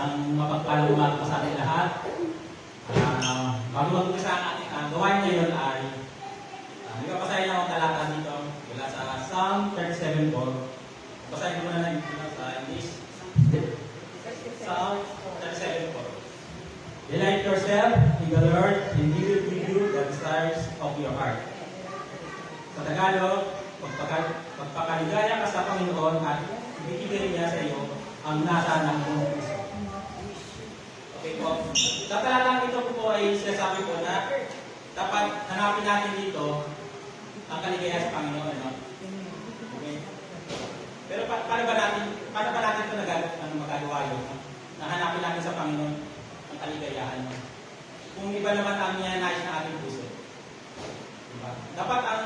Isang mapagpalang umaga po sa ating lahat. Bago mag-umpisa ang ating gawain ngayon ay ipapasahin lang ang talata dito mula sa Psalm 37:4. Basahin ko na lang sa English. Psalm 37:4. Delight yourself in the Lord, and He will give you the desires of your heart. Sa Tagalog, pagpakaligaya ka sa Panginoon at ibigay niya sa iyo ang nasa ng iyong puso. Okay po. Sa talatang ito po ay sinasabi po na dapat hanapin natin dito ang kaligayahan sa Panginoon. No? Okay. Pero paano ba natin ito magagawa yun? Na hanapin natin sa Panginoon ang kaligayahan. No? Kung iba naman ang niyanais ng ating puso. Diba? Dapat ang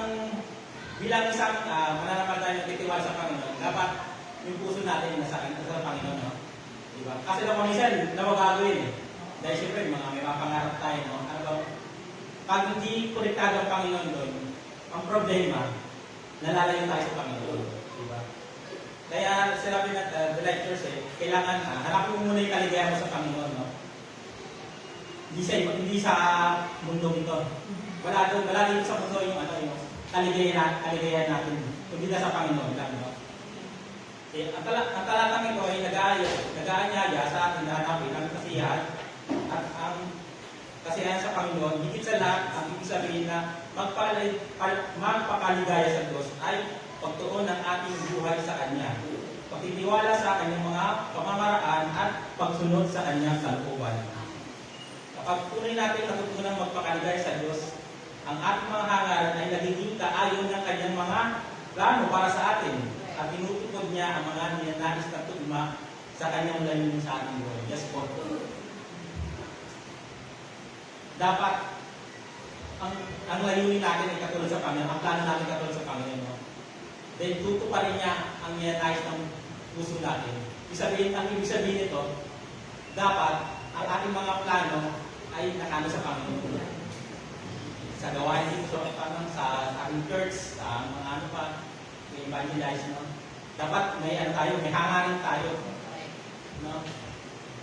bilang isang mananampalataya na titiwala sa Panginoon, dapat yung puso natin nasa Panginoon. No? Diba? Kasi naman minsan, na magagawin eh. Dahil siyempre, may mga pangarap tayo. No? Ano ba? Pag hindi konektado ang Panginoon doon, ang problema, nalalayo tayo sa Panginoon. Diba? Kaya sinabi na the lectures kailangan hanapin mo muna yung kaligayahan mo sa Panginoon. No? Hindi sa mundo ito. Wala dito sa mundo yung kaligayahan natin. Kundi na sa Panginoon lang. No? Ang talatang ito ay nag-aanyaya sa atin na hanapin ang kasiyahan at ang kasiyahan sa Panginoon. Higit sa lahat, ang ibig sabihin na magpakaligaya sa Diyos ay pagtuon ng ating buhay sa Kanya. Pagtitiwala sa Kanyang mga pamamaraan at pagsunod sa Kanyang kalooban. Kapag tunay natin natutunan magpakaligaya sa Diyos, ang ating mga hangaran ay nagiging kaayon ng Kanyang mga plano para sa atin. At tinutupod niya ang mga niyanais na tugma sa kanyang layunin sa ating buhay. Yes po. Dapat ang layunin natin ay katulad sa Panginoon. Ang plano natin katulad sa Panginoon. No? Then tutuparin niya ang niyanais ng puso natin. Ang ibig sabihin nito, dapat ang ating mga plano ay nakano sa Panginoon. Sa gawain dito sa ating church, sa mga ano pa, evangelize, no? Dapat may hangarin tayo. No?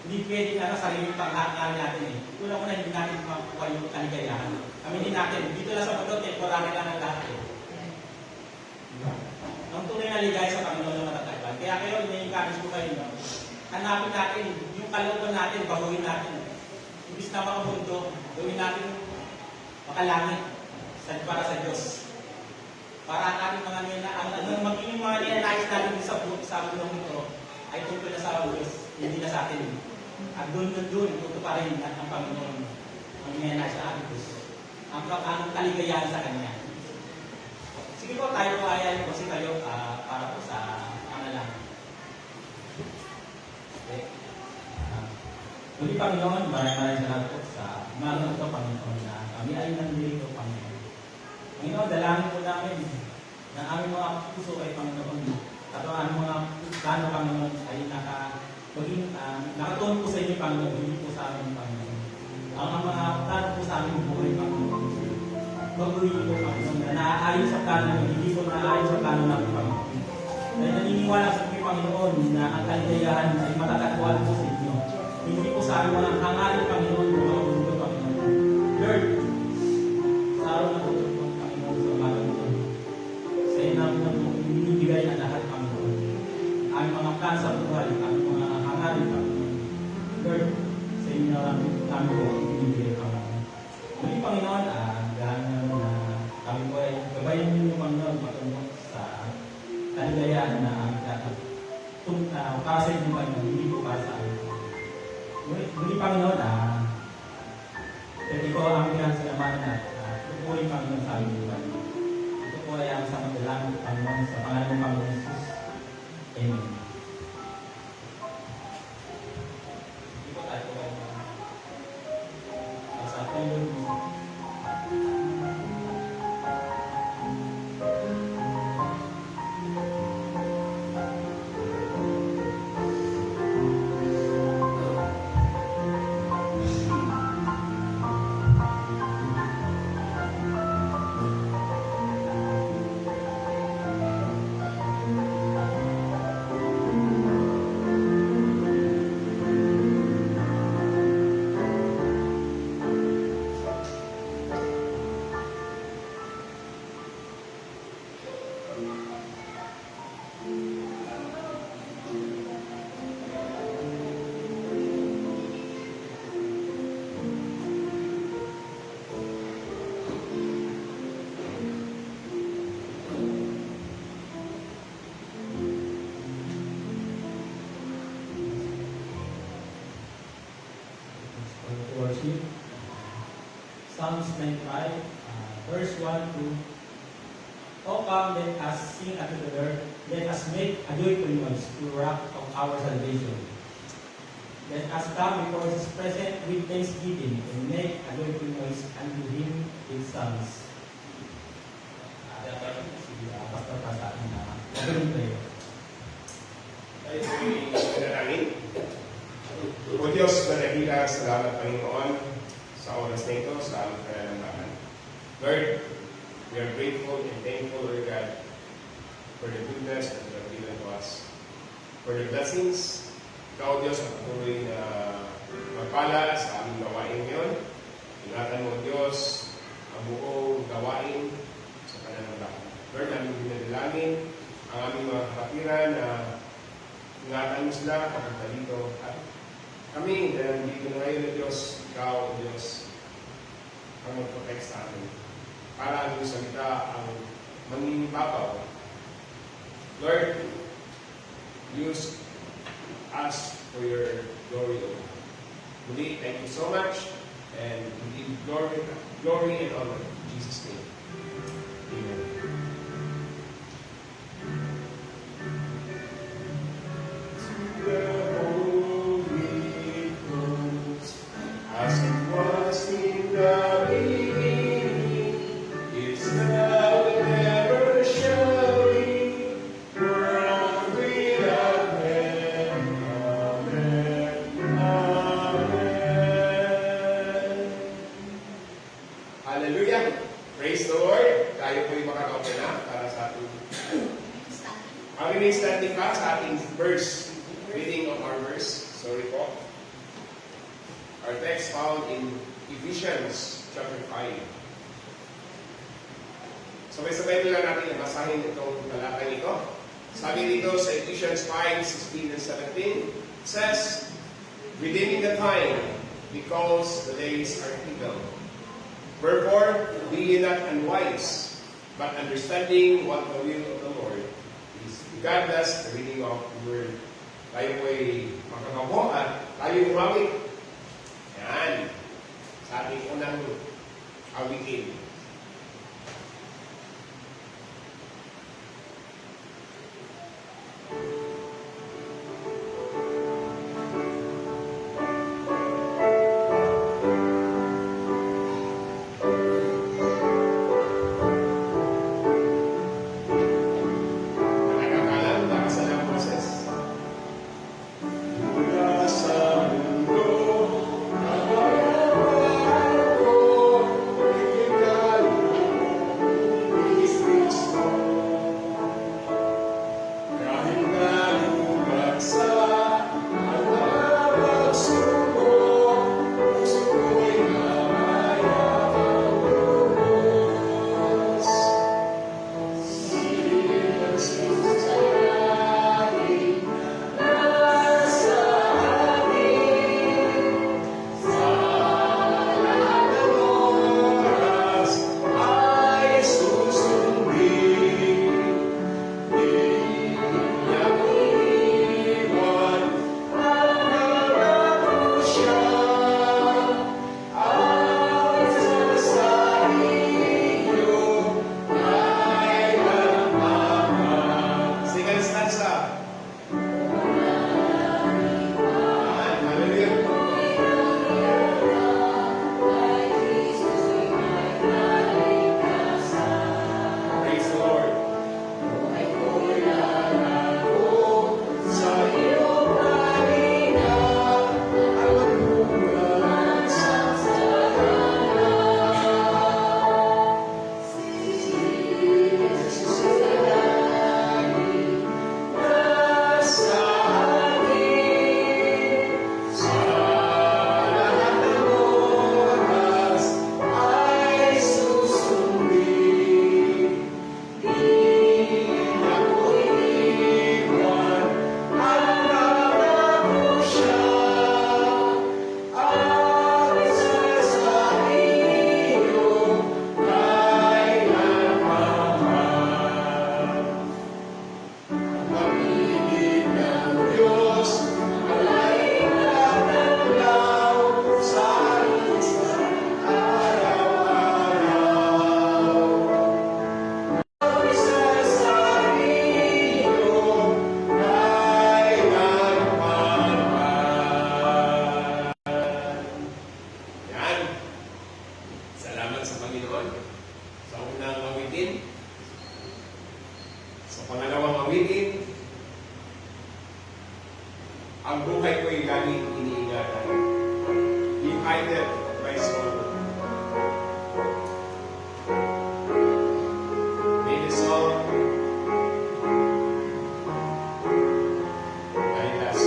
Hindi pwedeng sariling panghangarin natin eh. Una-una hindi natin makuha yung kaligayahan. Aminin natin, dito lang sa mundo, temporary lang ang lahat eh. Ang tunay na ligaya sa Panginoon na matatagpan. Kaya kayo, ini-encourage ko kayo, no? Hanapin natin, yung kalooban natin, baguhin natin. Ibig na makamundo, gawin natin makalangit para sa Diyos. Para ang ating magiging mga niyanais natin sa bulong ito ay tungkol na sa Diyos, hindi na sa atin. At doon, tutuparin ang Panginoon ang niyanais sa ating Diyos. Ang kaligayahan sa Kanya. Sige po, tayo po ayayin po si kayo para po sa panalangin. Okay. Muli Panginoon, maraming salamat po sa umagang ito, Panginoon, na kami ay nandito, Panginoon. Panginoon, dalangin po namin na aming mga puso ay Panginoon. At ang aming mga plano, Panginoon, ay nakatuon po sa inyo, Panginoon, hindi po sa amin, Panginoon. Ang mga plano po sa aming buhay, Panginoon. Baguhin po, Panginoon, na naaayon sa plano namin, hindi po naaayon sa plano namin, Panginoon. Dahil naniniwala sa inyo, Panginoon, na ang kaligayahan ay matatagpuan po sa inyo. Hindi po sa aming mga hangarin, Panginoon, mga mundo, Panginoon. Lord, sa araw na po, binibigay ang lahat, Panginoon. Ang mga plan sa buhay, ang mga hangarin, Panginoon. Lord, sa inyo na kami po binibigay, Panginoon. Muli, Panginoon, gano'n na kami po ay gabayan ninyo, Panginoon, matungkol sa kaligayahan na ang para sa inyo, Panginoon, hindi po para sa amin. Muli, Panginoon, pwede ko ang pinansalamatan at tupurin, Panginoon, sa aming buhay. Ito po ay ang sa madalangin, Panginoon, sa pangalan ng Panginoon Jesus. Amen. Hindi po tayo po sa Panginoon. Psalms 95, verse 1 to O come, let us sing unto the Lord. Let us make a joyful noise to the rock of our salvation. Let us come before His presence with thanksgiving and make a joyful noise unto Him with songs. Pastor pa sa atin na opening prayer. Tayo po'y nanalangin. O Diyos, manahila, salamat Panginoon sa oras na ito, sa aming pananambahan. Lord, we are grateful and thankful, Lord God, for the goodness that you have given to us. For the blessings, Ikaw, Diyos, ang patuloy na magpala sa aming gawain ngayon. Ingatan mo, Diyos, ang buong gawain sa pananambahan. Lord, aming dinadalangin ang aming mga kapatiran na ingatan mo sila papunta dito. At kami, dahil dito na ngayon na Diyos, Ikaw, O Diyos, ang mag-protect sa amin. Para ang iyong salita ang mangingibabaw. Lord, use us for your glory, O God. Muli, thank you so much, and we give glory and honor in Jesus' name. Amen. The Holy Ghost, as it was in the beginning, is now and ever shall be, world without end. Amen. Amen. Hallelujah! Praise the Lord! Tayo po'y makakaupo na para sa ating standing pa sa ating verse. Reading of our verse. Sorry po. Our text found in Ephesians chapter 5. Sabay-sabay nila natin basahin itong talatang ito. Sabi dito sa Ephesians 5:16 and 17, it says, redeeming the time, because the days are evil. Wherefore, be ye not unwise, but understanding what the will of the Lord is. God bless the reading of the word. Tayo po'y makakapo at tayo umawit. Yan. Sa ating unang awitin. Nakakakalam, nakasalang proses. Mula sa mundo, ikaw Ang buhay ko'y laging iniingatan. He hideth my soul. May the song guide us.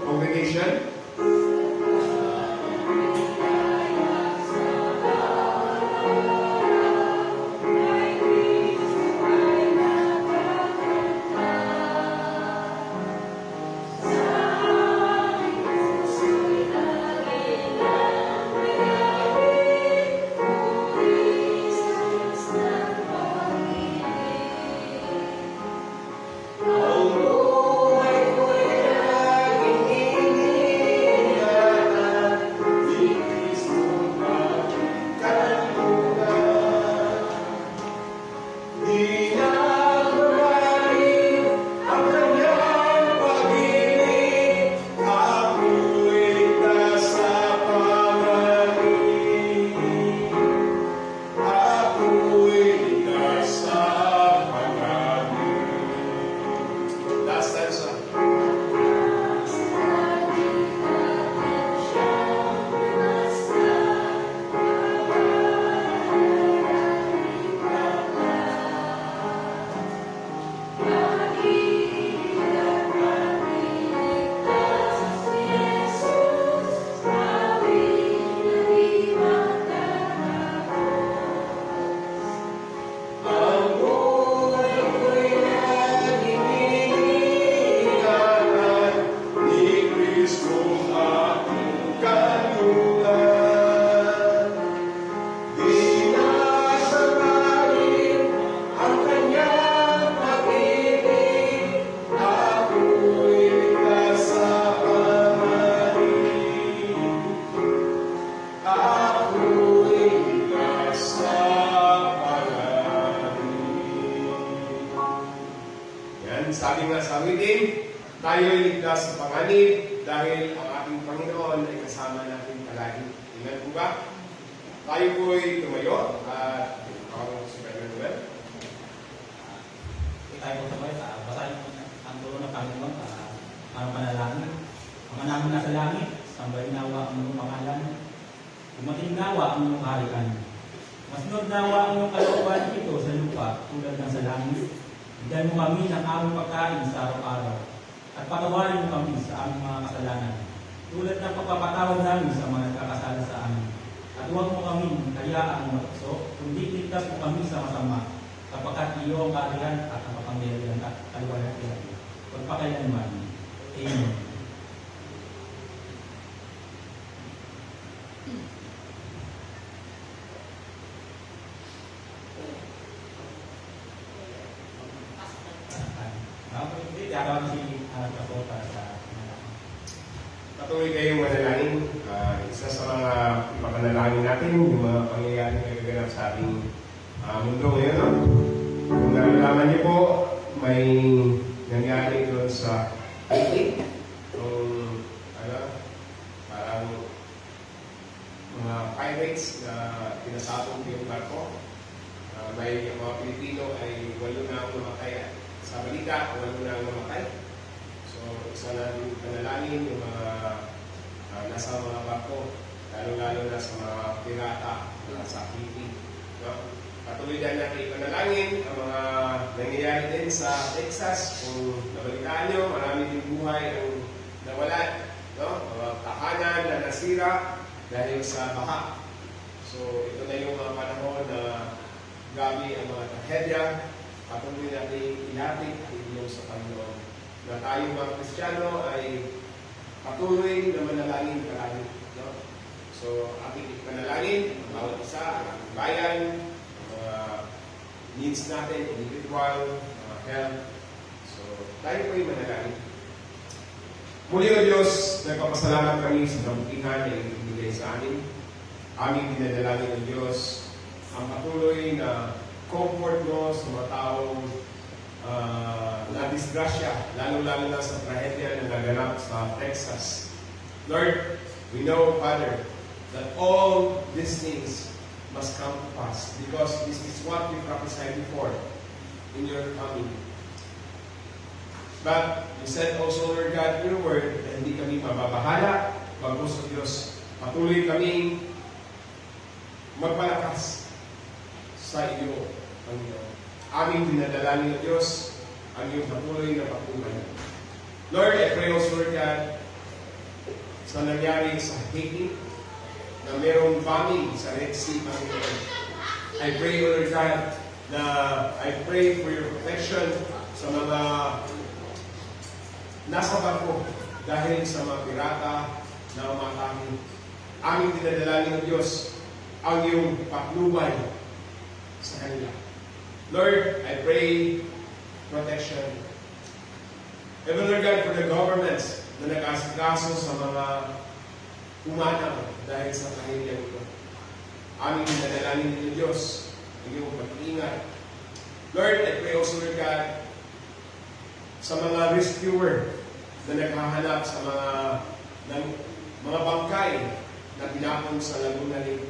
Congregation, last stanza. Sabi nga sa awitin, tayo'y ligtas sa panganib dahil ang ating Panginoon ay kasama natin palagi. Tingnan po ba? Tayo po'y tumayo at ako si Brother Noel. Tayo po sabay, basahin po ang tulong ng Panginoon para panalangin. Ama namin nasa langit, sambahin nawa ang iyong pangalan. Dumating nawa ang iyong kaharian. Masunod nawa ang iyong kalooban dito sa lupa tulad ng sa langit. Bigyan mo kami ng aming pagkain sa araw-araw at patawarin mo kami sa aming mga kasalanan tulad ng pagpapatawad namin sa mga nagkakasala sa amin. At huwag mo kami hayaan matukso, kundi ligtas mo kami sa masama sapagkat iyo ang kaharian at ang kapangyarihan at kaliwanagan pagpakailanman. Amen. patuloy kayong manalangin. Isa sa mga ipapanalangin natin, yung mga pangyayari na gaganap sa ating mundo ngayon. No? Kung nalalaman niyo po, may nangyari doon sa Haiti. Yung, parang mga pirates na pinasatong yung barko. May mga Pilipino ay 8 na ang namatay. Sa balita, 8 na ang namatay. So, isa na yung panalangin, yung mga nasa mga barko, lalo-lalo na sa mga pirata na sa Haiti. No? Patuloy din natin ipanalangin ang mga nangyayari din sa Texas. Kung nabalitaan nyo, marami din buhay ang nawalan. No? Mga tahanan na nasira dahil sa baha. So, ito na yung mga panahon na gabi ang mga trahedya. Patuloy natin ilapit at inyong sa Panginoon. Na tayong mga Kristiyano ay patuloy na manalangin karami. No? So, ating ipanalangin, ang bawat isa, ang ating bayan, mga needs natin, individual, mga health. So, tayo po yung manalangin. Muli o Diyos, nagpapasalamat kami sa kabutihan na ibigay sa amin. Aming dinadalangin ng Diyos ang patuloy na comfort mo sa mga taong na-disgrasya, lalo-lalo na sa trahedya na naganap sa Texas. Lord, we know, Father, that all these things must come to pass because this is what we prophesied before in your coming. But you said also, Lord God, in your word, na hindi kami mababahala, bagos o Diyos, patuloy kaming magpalakas sa iyo, Panginoon. Aming dinadalangin ng Diyos ang iyong patuloy na pagtulong. Lord, I pray also, Lord God, sa nangyari sa Haiti, na mayroong famine sa Red Sea, Panginoon. I pray, Lord God, na I pray for your protection sa mga nasa barko dahil sa mga pirata na umatake. Aming dinadalangin ng Diyos ang iyong patnubay sa kanila. Lord, I pray protection. Even Lord God, for the governments na nag-asikaso sa mga umanaw dahil sa kahilyan ito. Aming dinadalangin ng Diyos ang iyong pag-iingat. Lord, I pray also, Lord God, sa mga rescuer na naghahanap sa mga bangkay na tinapon sa Laguna Lake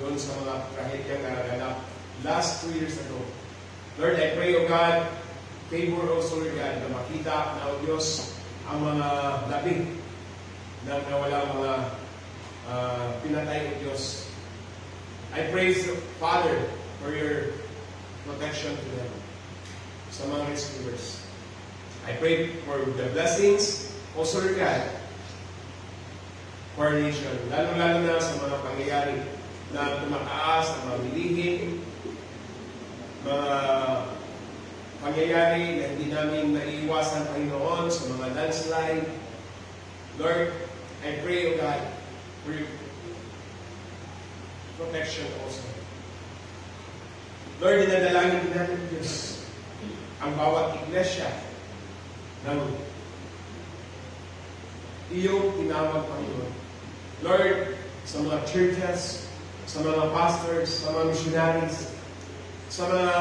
doon sa mga trahedya na naganap last 2 years ago. Lord, I pray, O God, favor also, Lord God, na makita na, O Diyos, ang mga labing na nawala mga pinatay, O Diyos. I praise, Father, for your protection to them, sa mga rescuers. I pray for the blessings, also, Lord God, for our nation, lalo-lalo na sa mga pangyayari na tumataas, na mabilihin, mga pangyayari na hindi namin naiiwasan, Panginoon, sa mga landslide. Lord, I pray, O God, for your protection also. Lord, dinadalangin din natin, Diyos, ang bawat iglesia ng iyong tinawag, Panginoon. Lord, sa mga churches, sa mga pastors, sa mga missionaries, sa mga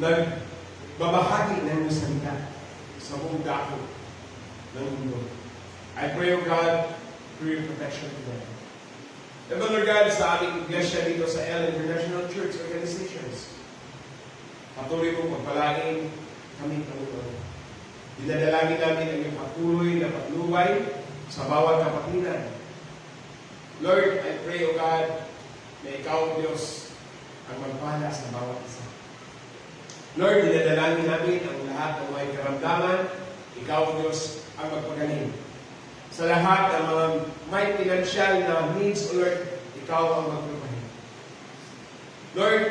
nagbabahagi ng iyong salita sa buong dako ng mundo. I pray, O God, for your protection to them. And Lord God, sa aming iglesia dito sa El International Church Organizations, patuloy mong pagpalain kami, Panginoon. Dinadalangin namin ang iyong patuloy na patnubay sa bawat kapatiran. Lord, I pray, O God, na ikaw, Diyos, ang magpala sa bawat isa. Lord, dinadalangin namin ang lahat ng may karamdaman. Ikaw, Diyos, ang magpagaling. Sa lahat ng mga may financial na needs, O Lord, ikaw ang magpagaling. Lord,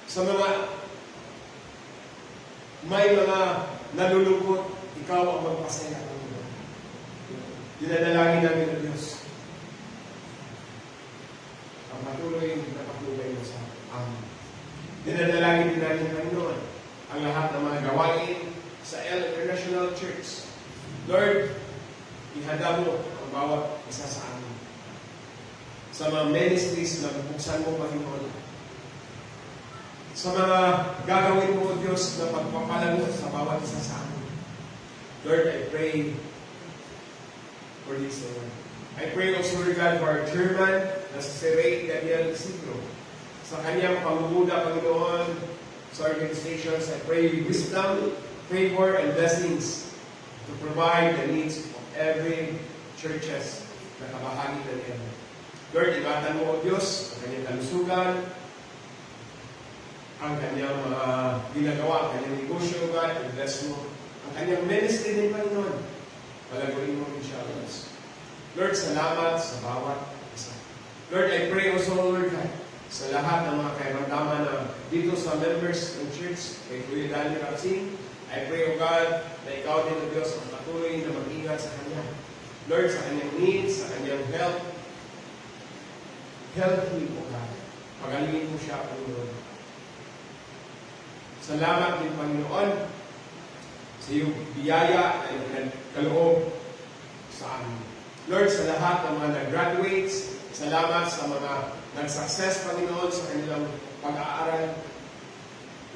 sa mga may mga nalulungkot, ikaw ang magpasaya. Dinadalangin namin ng Diyos ang patuloy na pagtulay mo sa amin. Dinadalangin din namin, Panginoon, ang lahat ng mga gawain sa El International Church Lord, ihanda mo ang bawat isa sa amin. Sa mga ministries na bubuksan mo, Panginoon. Sa mga gagawin mo, O Diyos, na pagpapalago sa bawat isa sa amin. Lord, I pray for this, Lord. I pray also, Lord God, for our chairman, na si Ray Daniel Isidro. Sa kanyang pangunguna, Panginoon, sa organizations, I pray wisdom, favor, and blessings to provide the needs of every churches na kabahagi ng Eden. Lord, ingatan mo, O Diyos, ang kanyang kalusugan, ang kanyang mga ginagawa, ang kanyang negosyo, God, and bless mo. Ang kanyang ministry din, Panginoon, palaguin mo rin siya, O Diyos. Lord, salamat sa bawat isa. Lord, I pray also, Lord God, sa lahat ng mga kairamdaman na dito sa members ng church, kay Kuya Daniel Rapsing, I pray, O God, na ikaw din, O Diyos, ang patuloy na mag-ingat sa kanya. Lord, sa kanyang needs, sa kanyang health him, O God. Pagalingin mo siya, Panginoon. Salamat din, Panginoon, sa iyong biyaya na kaloob sa amin. Lord, sa lahat ng mga nag-graduates, salamat sa mga nag-success, Panginoon, sa kanilang pag-aaral.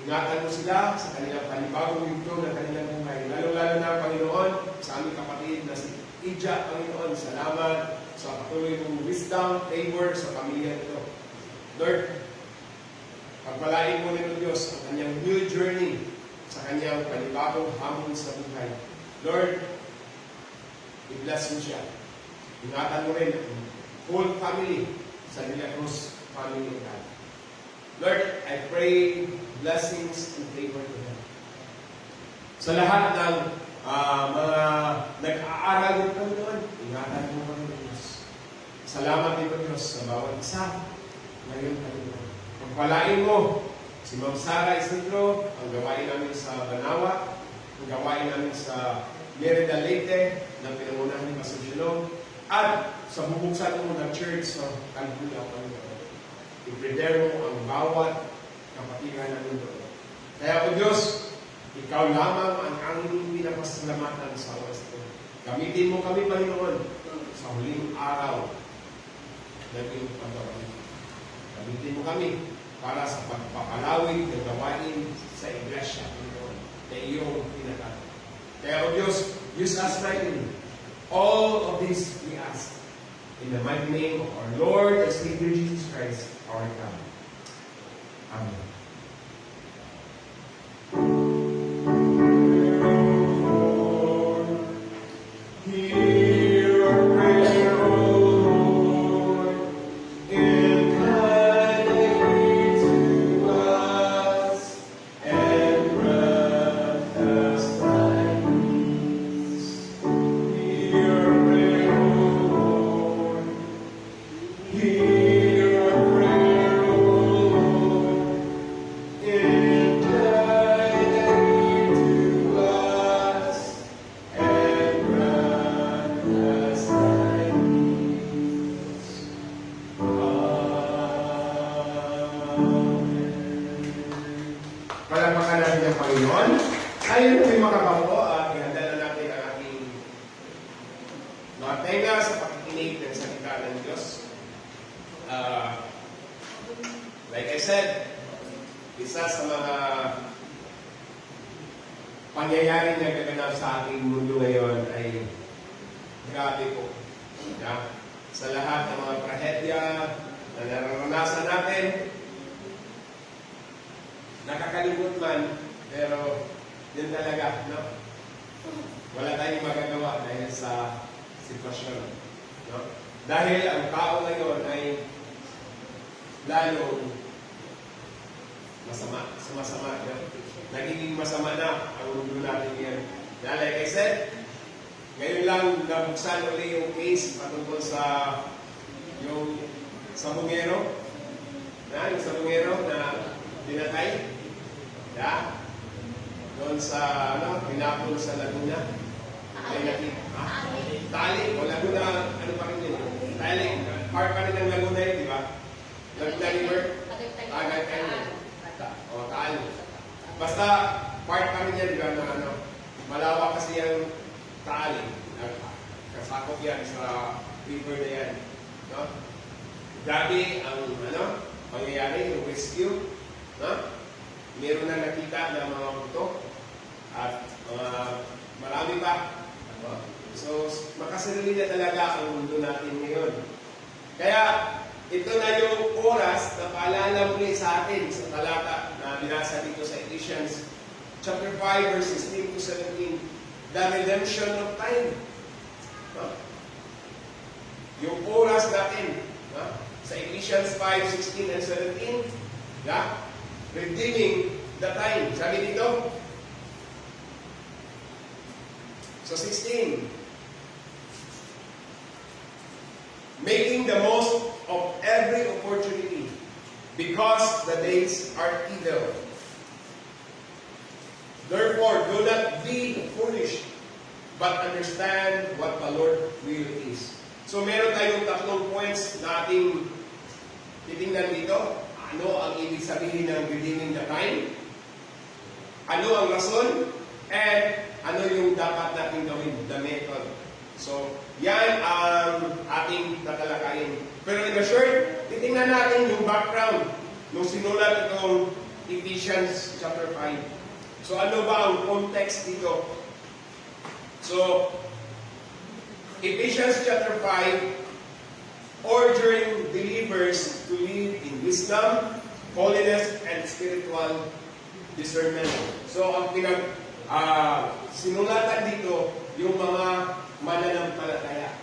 Ingatan mo sila sa kanilang panibagong yugto ng kanilang buhay. Lalo-lalo na, Panginoon, sa aming kapatid na si Ija, Panginoon, salamat sa patuloy mong wisdom, favor sa pamilya nito. Lord, pagpalain mo nito, Diyos, ang kanyang new journey sa kanyang panibagong hamon sa buhay. Lord, i-bless mo siya. Ingatan mo rin ang whole family sa Villa Cruz family of God. Lord, I pray blessings and favor to them. Sa lahat ng mga nag-aaral ng Panginoon, ingatan mo kami ng Diyos. Salamat dito, Diyos, sa bawat isa ngayon, Panginoon. Pagpalain mo si Ma'am Sara Isidro, ang gawain namin sa Banawa, ang gawain namin sa Merida Leyte, na pinangunahan ni Pastor Shilong, at sa bubuksan mo ng church sa Calcula, Panginoon. I-prepare mo ang bawat kapatiran namin doon. Kaya, O Diyos, ikaw lamang ang aming pinapasalamatan sa oras ito. Gamitin mo kami, Panginoon, sa huling araw ng iyong paggawain. Gamitin mo kami para sa pagpapalawig ng gawain sa Iglesia, Panginoon, na iyong pinatawag. Kaya, O Diyos, use us mightily. All of this we ask in the mighty name of our Lord and Savior Jesus Christ, our God. Amen. Hear our prayer, O Lord, incline to us and grant us thy peace. Hear our prayer, O Lord. Hear our prayer, O Lord. Incline to us and grant us thy peace. Amen. Palakpakan natin ang Panginoon. Ayun po yung mga kapo, ihanda na natin ang ating mga tenga sa pakikinig ng salita ng Diyos. Like I said, isa sa mga pangyayari na gaganap sa ating mundo ngayon ay grabe po. Yeah? Sa lahat ng mga trahedya na nararanasan natin, nakakalimot man, pero yun talaga, no? Wala tayong magagawa dahil sa sitwasyon. No? Dahil ang tao ngayon ay lalong masama, sumasama. No? Nagiging masama na ang mundo natin ngayon. Like I said, ngayon lang nabuksan ulit yung case patungkol sa yung sabungero. Yung sabungero na dinatay. Yeah? Doon sa, pinapol sa Laguna. Tali, o Laguna, ano pa rin yun? Tali, part pa rin ng Laguna yun, di ba? Laguna River, Tagay Canyon. O, Tali. Basta, part pa rin yan, di ba, na malawak kasi yung tali. Kasakop yan sa river na yan. No? Dati ang pangyayari, yung rescue, meron na nakita ng mga buto at marami pa. So, makasarili na talaga ang mundo natin ngayon. Kaya, ito na yung oras na paalala muli sa atin sa talata na binasa dito sa Ephesians chapter 5, verses 16 to 17, the redemption of time. Yung oras natin, sa Ephesians 5, 16 and 17, redeeming the time. Sabi dito, so 16, making the most of every opportunity because the days are evil. Therefore, do not be foolish, but understand what the Lord will is. So meron tayong tatlong points na ating titingnan dito. Ano ang ibig sabihin ng redeeming the time? Ano ang rason? And ano yung dapat natin gawin? The method. So, yan ang ating tatalakayin. Pero in the short, titingnan natin yung background nung sinulat itong Ephesians chapter 5. So, ano ba ang context dito? So, Ephesians chapter 5, urging believers to live in wisdom, holiness, and spiritual discernment. So, ang sinulatan dito, yung mga mananampalataya.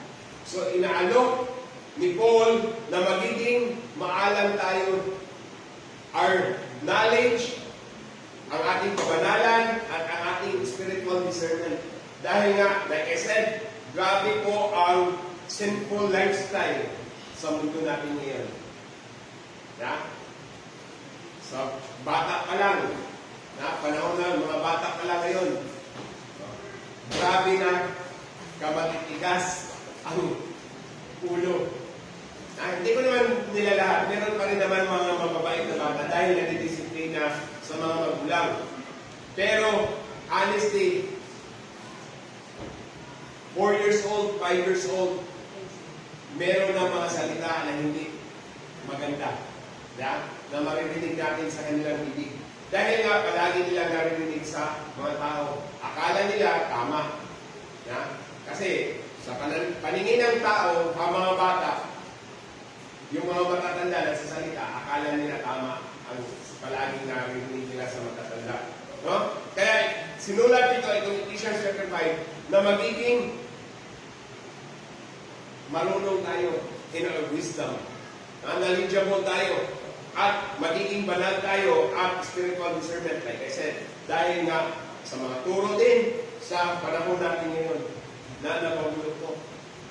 So, inaalok ni Paul na magiging maalam tayo, our knowledge, ang ating kabanalan, at ang ating spiritual discernment. Dahil nga, like I said, grabe po ang sinful lifestyle sa mundo natin ngayon. So, bata pa lang, panahon na, mga bata pa lang ngayon, grabe na kamatitigas ang ulo. Hindi ko naman nila lahat. Meron pa rin naman mga mababait na bata dahil nadidisiplina sa mga magulang. Pero, honestly, 4 years old, 5 years old, meron na mga salita na hindi maganda. Na maririnig natin sa kanilang bibig. Dahil nga, palagi nilang naririnig sa mga tao. Akala nila, tama. Kasi, sa paningin ng tao, ang mga bata, yung mga matatanda na sasalita, akala nila tama ang palaging naririnig nila sa matatanda. No? Kaya, sinulat dito itong Ephesians chapter 5 na magiging marunong tayo in our wisdom. Knowledgeable tayo. At magiging banal tayo at spiritual discernment, like I said. Dahil nga sa mga turo din sa panahon natin ngayon na napagulog ko.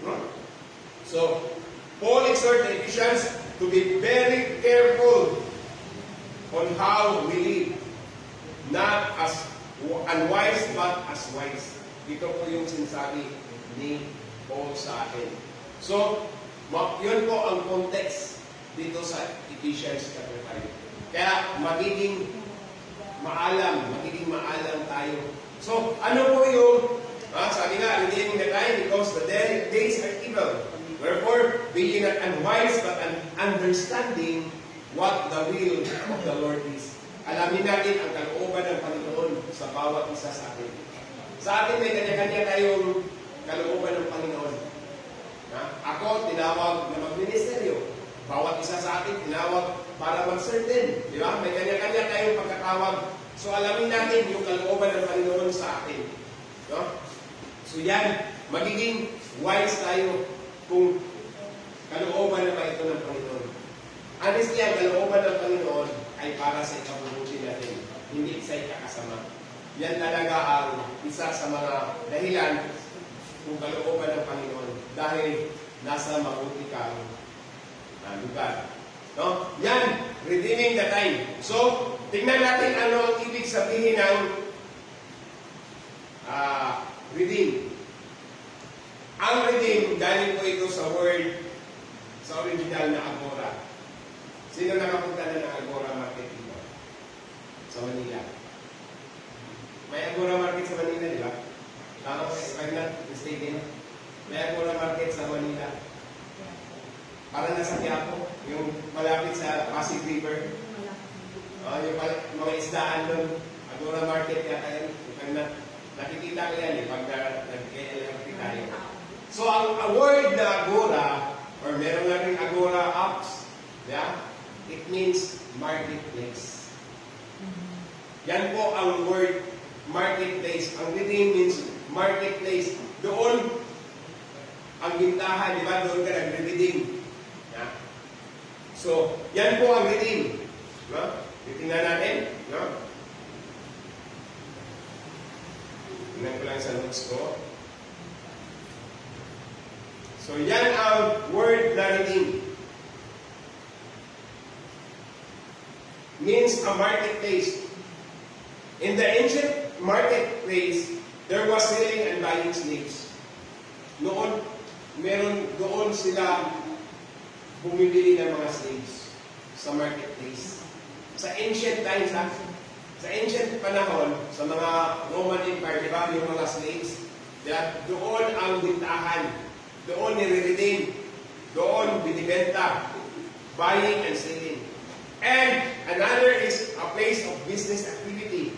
No? So, Paul exhorts the Ephesians to be very careful on how we live. Not as unwise, but as wise. Ito po yung sinasabi ni Paul sa atin. So, yun po ang context dito sa Ephesians chapter 5. Kaya magiging maalam tayo. So, ano po yung, sabi nga, redeeming the time because the days are evil. Wherefore, being not unwise but understanding what the will of the Lord is. Alamin natin ang kalooban ng Panginoon sa bawat isa sa atin. Sa atin may kanya-kanya tayong kalooban ng Panginoon. Ako, tinawag na magministeryo. Bawat isa sa atin, tinawag para mag-serve din. Di ba? May kanya-kanya tayong pagkatawag. So, alamin natin yung kalooban ng Panginoon sa atin. No? So, yan. Magiging wise tayo kung kalooban na ba ito ng Panginoon. Honestly, ang kalooban ng Panginoon ay para sa ikabubuti natin. Hindi sa ikakasama. Yan talaga ang isa sa mga dahilan kung kalooban ng Panginoon. Dahil nasa mabuti kang lugar. No? Yan, redeeming the time. So, tingnan natin ano ang ibig sabihin ng redeem. Ang redeem, galing po ito sa word, sa original na agora. Sino nakapunta na ng agora market dito? Sa Manila. May agora market sa Manila, di ba? Pag May Agora Market sa Manila. Para nasa Quiapo, yung malapit sa Pasig River. Yung mga isdaan doon, Agora Market yata yan. Nakikita ko yan pag nag-LRT tayo. So, ang word na Agora, or meron na rin Agora apps, yeah? It means marketplace. Yan po ang word marketplace. Ang redeem means marketplace. Doon, ang bintahan, di ba? Doon ka nag-redeem. Yeah? So, yan po ang redeem. No? Titingnan natin. No? Tingnan ko lang sa notes ko. So, yan ang word na redeem. Means a marketplace. In the ancient marketplace, there was selling and buying slaves. Noon, meron doon sila bumibili ng mga slaves sa marketplace. Sa ancient times, sa ancient panahon, sa mga Roman Empire, di ba, yung mga slaves, doon ang bintahan, doon nire-redeem, doon binibenta, buying and selling. And another is a place of business activity.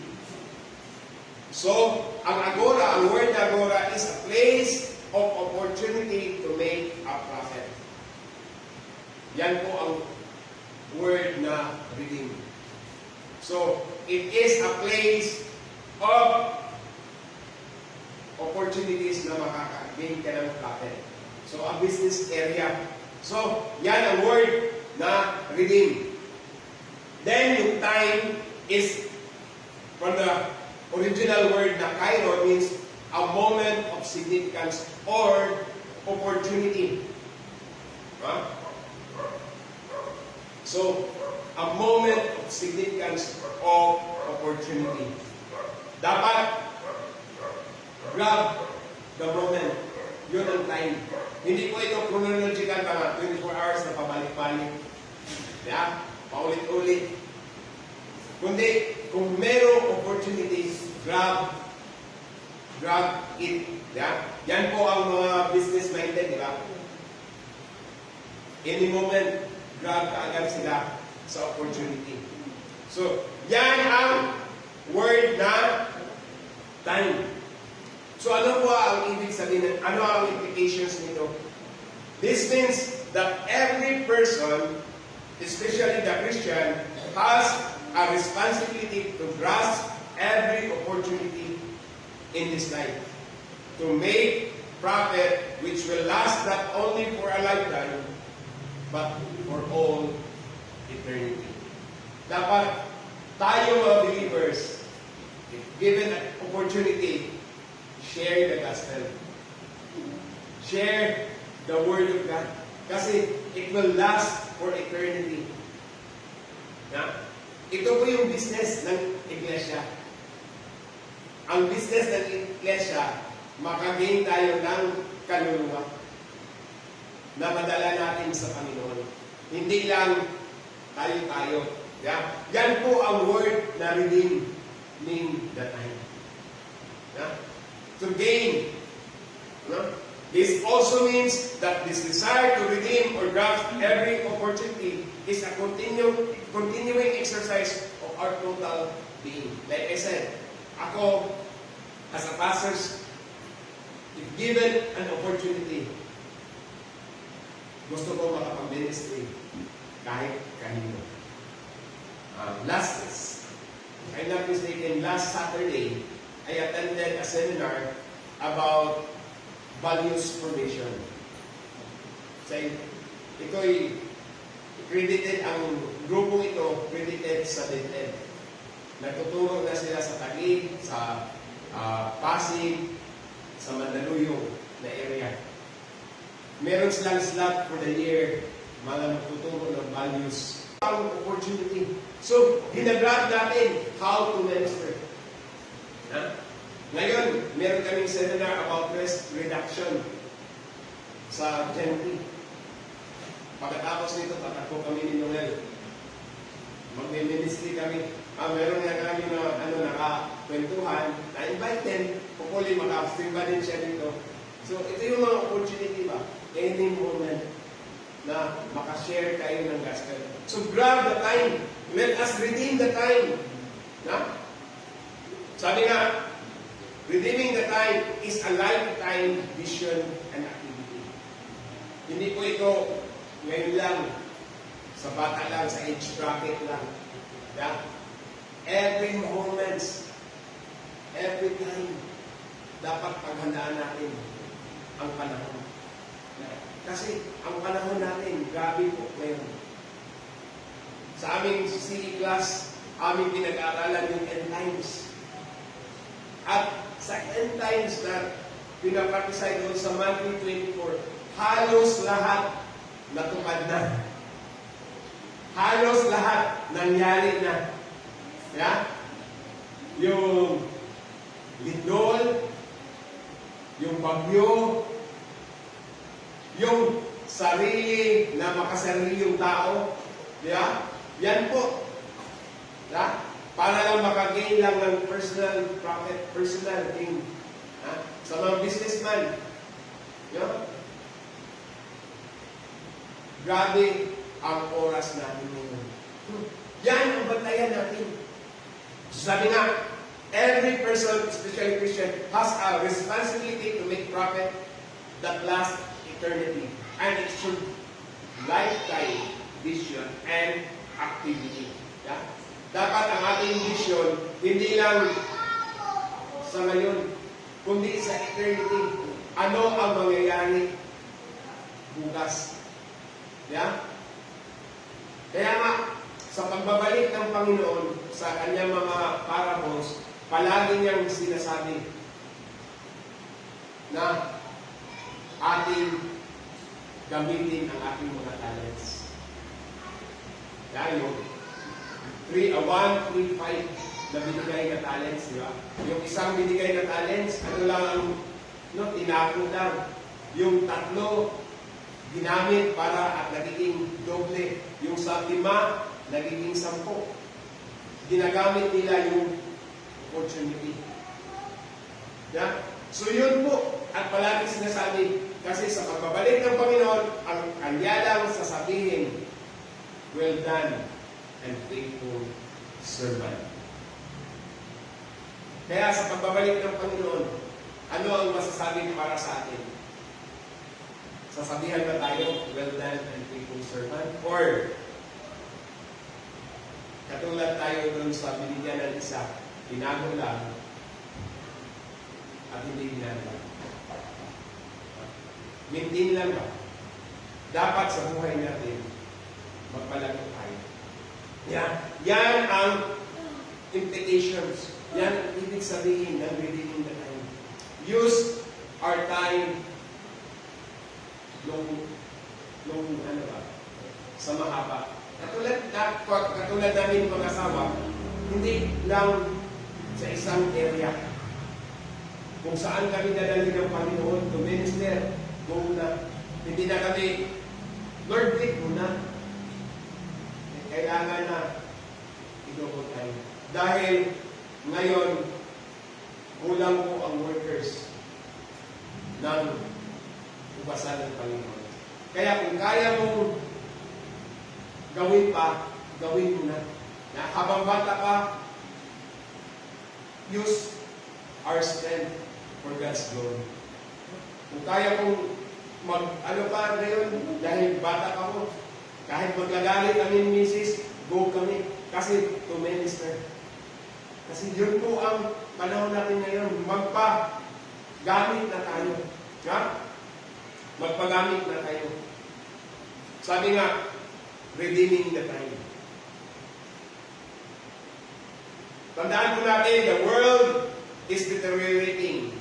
So, ang Agora, ang word Agora is a place of opportunity to make a profit. Yan po ang word na redeem. So, it is a place of opportunities na makaka-gain ka ng profit. So, a business area. So, yan ang word na redeem. Then, yung time is from the original word na kairo means a moment of significance or opportunity. Huh? So, a moment of significance of opportunity. Dapat grab the moment. Yun ang time. Hindi po ito chronological mga 24 hours na pabalik-balik. Yeah? Paulit-ulit. Kundi, kung merong opportunities, grab it. Yeah? Yan po ang mga business-minded, di ba? Any moment, grab kaagad sila sa opportunity. So, yan ang word na time. So, ano po ang ibig sabihin? Ano ang implications nito? This means that every person, especially the Christian, has a responsibility to grasp every opportunity in this life to make profit which will last not only for a lifetime but for all eternity. Dapat tayo mga believers, if given an opportunity, share the gospel. Share the word of God. Kasi it will last for eternity. Na? Ito po yung business ng iglesia. Ang business ng iglesia, makagain tayo ng kaluluwa na madala natin sa Panginoon. Hindi lang tayo-tayo. Yeah? Yan po ang word na redeeming the time. Yeah? To gain. No? This also means that this desire to redeem or grasp every opportunity is a continuing exercise of our total being. Like I said, ako, as a pastor, if given an opportunity, gusto ko makapag-ministry kahit kanino. If I'm not mistaken, last Saturday, I attended a seminar about values formation. So, ito'y credited, ang grupong ito credited sa DepEd. Nagtuturo na sila sa Taguig, sa Pasig, sa Mandaluyong na area. Meron silang slot for the year, mga nagtuturo ng values. Ang opportunity. So, ginagrab natin how to minister. Ngayon, meron kaming seminar about stress reduction sa GNP. Pagkatapos nito, tatakbo kami ni Noel. Mag-ministry kami. Meron nga kami na nakakwentuhan, na-invite din. Hopefully, makapastimba din siya dito. So, ito yung mga opportunity ba? Any moment na makashare kayo ng gospel. So, grab the time. Let us redeem the time. Na? Sabi nga, redeeming the time is a lifetime vision and activity. Hindi po ito ngayon lang, sa bata lang, sa age bracket lang. Yeah? Every moment, every time, dapat paghandaan natin ang panahon. Kasi ang panahon natin, grabe po ngayon. Sa aming CE class, aming pinag-aaralan yung end times. At sa end times na pinapartisay doon sa Matthew 24, halos lahat natupad na. Halos lahat nangyari na. Yeah? Yung lindol, yung bagyo, yung sarili na makasarili yung tao. Yeah? Yan po. Yeah? Para lang makagain lang ng personal profit, personal gain. Sa mga businessman. Yeah? Grabe ang oras natin ngayon. Yan ang bantayan natin. Sabi nga, every person, especially Christian, has a responsibility to make profit that lasts eternity. And it should lifetime vision and activity. Yeah? Dapat ang ating vision, hindi lang sa ngayon, kundi sa eternity. Ano ang mangyayari bukas? Yeah? Kaya nga, sa pagbabalik ng Panginoon sa kanyang mga parables, palagi niyang sinasabi na ating gamitin ang ating mga talents. Yan yung 1, 3, 5 na binigay na talents, di ba? Yung isang binigay na talents, ano lang ang tinako lang. Yung 3, ginamit para at nagiging doble. Yung sa 5, nagiging 10. Ginagamit nila yung opportunity. Yeah? So yun po, at palagi sinasabi, kasi sa pagbabalik ng Panginoon, ang kanya lang sasabihin, well done and faithful servant. Kaya sa pagbabalik ng Panginoon, ano ang masasabi para sa atin? Sasabihan ba tayo, well done and faithful servant? Or, katulad tayo dun sa binigyan ng isa, tinago lang at hindi ginagawa. Maintain lang ba? Dapat sa buhay natin, magpalago tayo. Yan ang implications. Yan ang ibig sabihin ng redeeming the time. Use our time sa mahaba. Katulad namin mga asawa, hindi lang sa isang area. Kung saan kami dadalhin ng Panginoon to minister, go na. Hindi na kami, Lord, wait muna. Kailangan na i-double time. Dahil ngayon, kulang po ang workers ng ubasan ng Panginoon. Kaya kung kaya mong gawin pa, gawin mo na. Habang bata ka, use our strength for God's glory. Kung kaya kong ano pa ngayon, dahil bata ka mo, kahit maglagalit kami ng misis, go kami. Kasi to minister. Kasi yun po ang panahon natin ngayon. Magpa-gamit na tayo. Magpagamit na tayo. Sabi nga, redeeming the time. Tandaan po natin, the world is deteriorating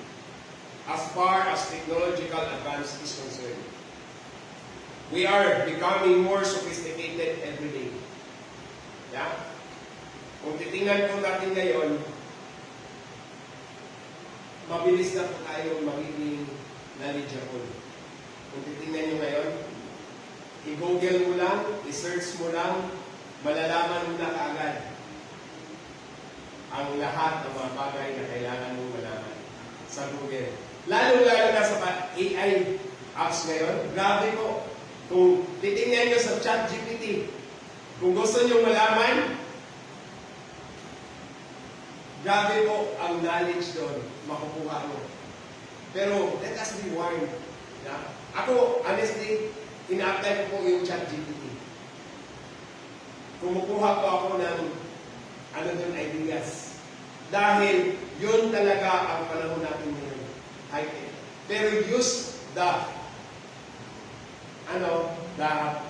as far as technological advance is concerned. We are becoming more sophisticated every day. Yeah? Kung titingnan po natin ngayon, mabilis na po tayo magiging knowledgeable. Kung titingnan nyo ngayon, i-google mo lang, i-search mo lang, malalaman mo na kaagad ang lahat ng mga bagay na kailangan mong malaman sa Google. Lalo-lalo na sa AI apps ngayon. Grabe po. Kung titingnan nyo sa ChatGPT, kung gusto nyo malaman, grabe po ang knowledge doon, makukuha mo. Pero let us be warned. Yeah? Ako, honestly, ina-apply ko po yung ChatGPT. Kumukuha po ako ng ideas. Dahil yun talaga ang panahon natin ngayon. High-tech. Pero use the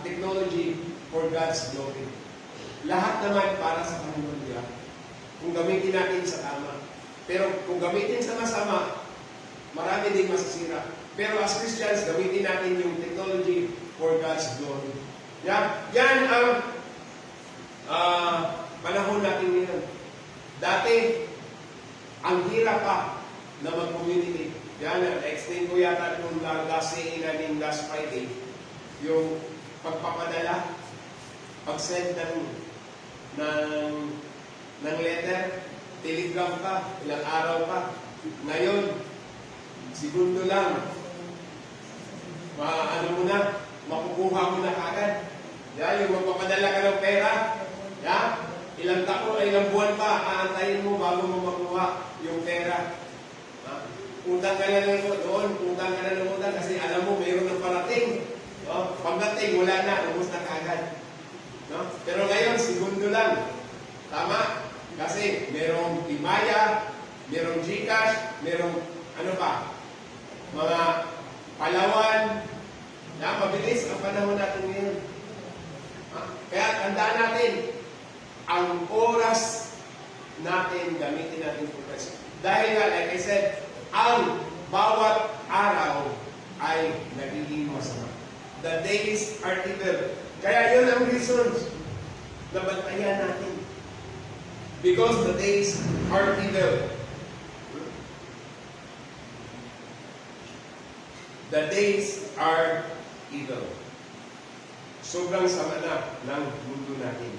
technology for God's glory. Lahat naman para sa Panginoon niya. Kung gamitin natin sa tama. Pero kung gamitin sa masama, marami ding masasira. Pero as Christians, gamitin natin yung technology for God's glory. Yan ang panahon natin ngayon. Dati, ang hirap pa na mag-communicate. Yan, na-explain ko yata nung last saying natin last Friday, yung pagpapadala, pag-send ng letter, telegram pa, ilang araw pa. Ngayon, segundo lang, makukuha mo na kagad. Yung magpapadala ka ng pera, ilang taon, ilang buwan pa, aantayin mo bago mo makuha yung pera. Utang ka na lang doon, utang ka na ng utang kasi alam mo, mayroon ng parating. Pagdating, wala na, ubos na kagad. Pero ngayon, segundo lang. Tama? Kasi merong Timaya, merong Gcash, merong mga Palawan. Mabilis ang panahon natin ngayon. Kaya tandaan natin, ang oras natin, gamitin natin for Christ. Dahil nga, like I said, ang bawat araw ay nagiging masama. The days are evil. Kaya yun ang reasons na bantayan natin. Because the days are evil. The days are evil. Sobrang sama na ng mundo natin.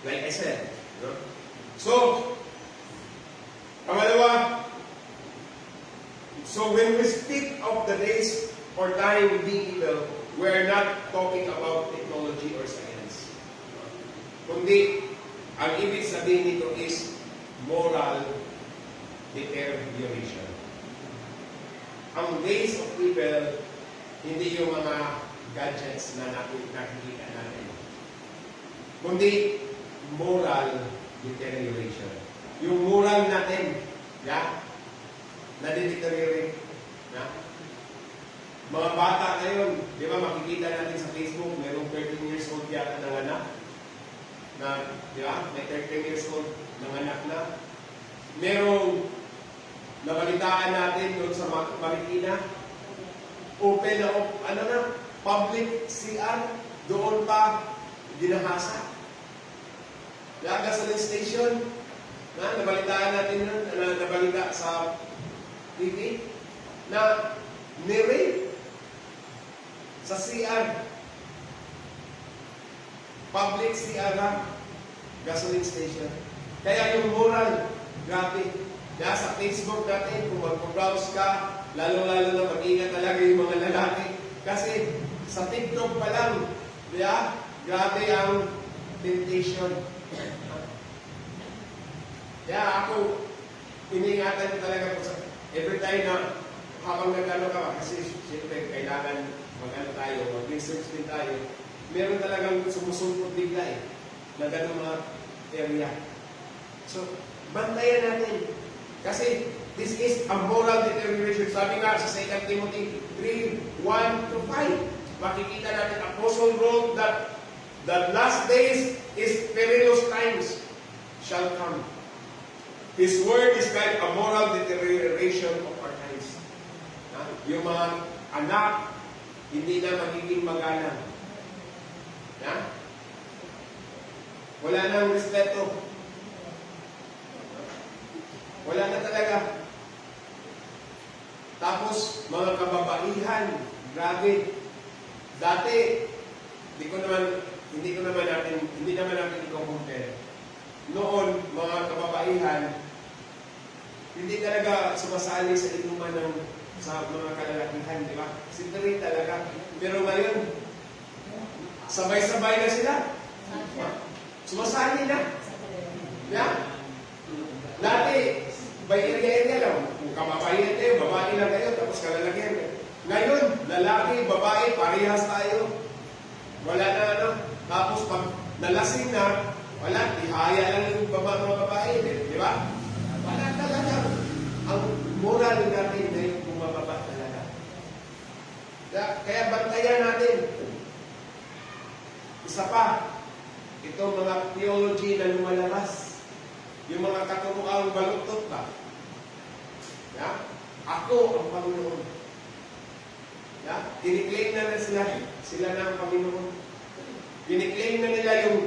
Like I said. So, pangalawa, so when we speak of the days or time being evil, we're not talking about technology or science. Kundi, ang ibig sabihin nito is moral deterioration. Ang days of evil, hindi yung mga gadgets na nakikita natin. Kundi, moral deterioration. Yung moral natin, nade-deteriorate. Mga bata ngayon, di ba makikita natin sa Facebook, mayroong 13 years old yata ng anak. May 13 years old ng anak na. Merong nabalitaan natin doon sa Marikina, open na, public CR, doon pa ginahasa. Gasoline station, nabalitaan natin nabalita sa TV, na nirape sa CR. Public CR, gasoline station. Kaya yung moral, grabe. Sa Facebook natin, kung mag-browse ka, lalo-lalo na mag-ingat talaga yung mga lalaki. Kasi sa TikTok pa lang, grabe ang temptation. Kaya ako, iningatan ko talaga po sa every time na habang nag-ano ka, kasi siyempre kailangan mag-research din tayo. Meron talagang sumusulpot bigla na gano'ng mga area. So, bantayan natin. Kasi this is a moral deterioration. Sabi nga sa 2 Timothy 3:1-5, makikita natin, Apostle wrote that the last days is perilous times shall come. His word is like a moral deterioration of our times. Yung mga anak, hindi na magiging magalang. Wala nang respeto. Wala na talaga. Tapos, mga kababaihan, grabe. Dati, hindi naman natin i-compare. noon, mga kababaihan, hindi talaga sumasali sa inuman ng sa mga kalalakihan, di ba? Sinterin talaga. Pero ngayon, sabay-sabay na sila. Sumasali na. Yeah? Dati, by area-area lang. Kung kababaihan kayo, babae lang kayo, tapos kalalakihan kayo. Ngayon, lalaki, babae, parehas tayo. Wala na ano. Tapos pag nalasing na, wala, ihaya lang yung mga babae. Di ba? Wala talaga. Ang moral natin na yung bumababa talaga. Kaya bantayan natin. Isa pa, itong mga theology na lumalabas. Yung mga katuruang baluktot ba? Yeah? Ako ang Panginoon. Yeah? Diniklaim na sila na ang Panginoon. Diniklaim na nila yung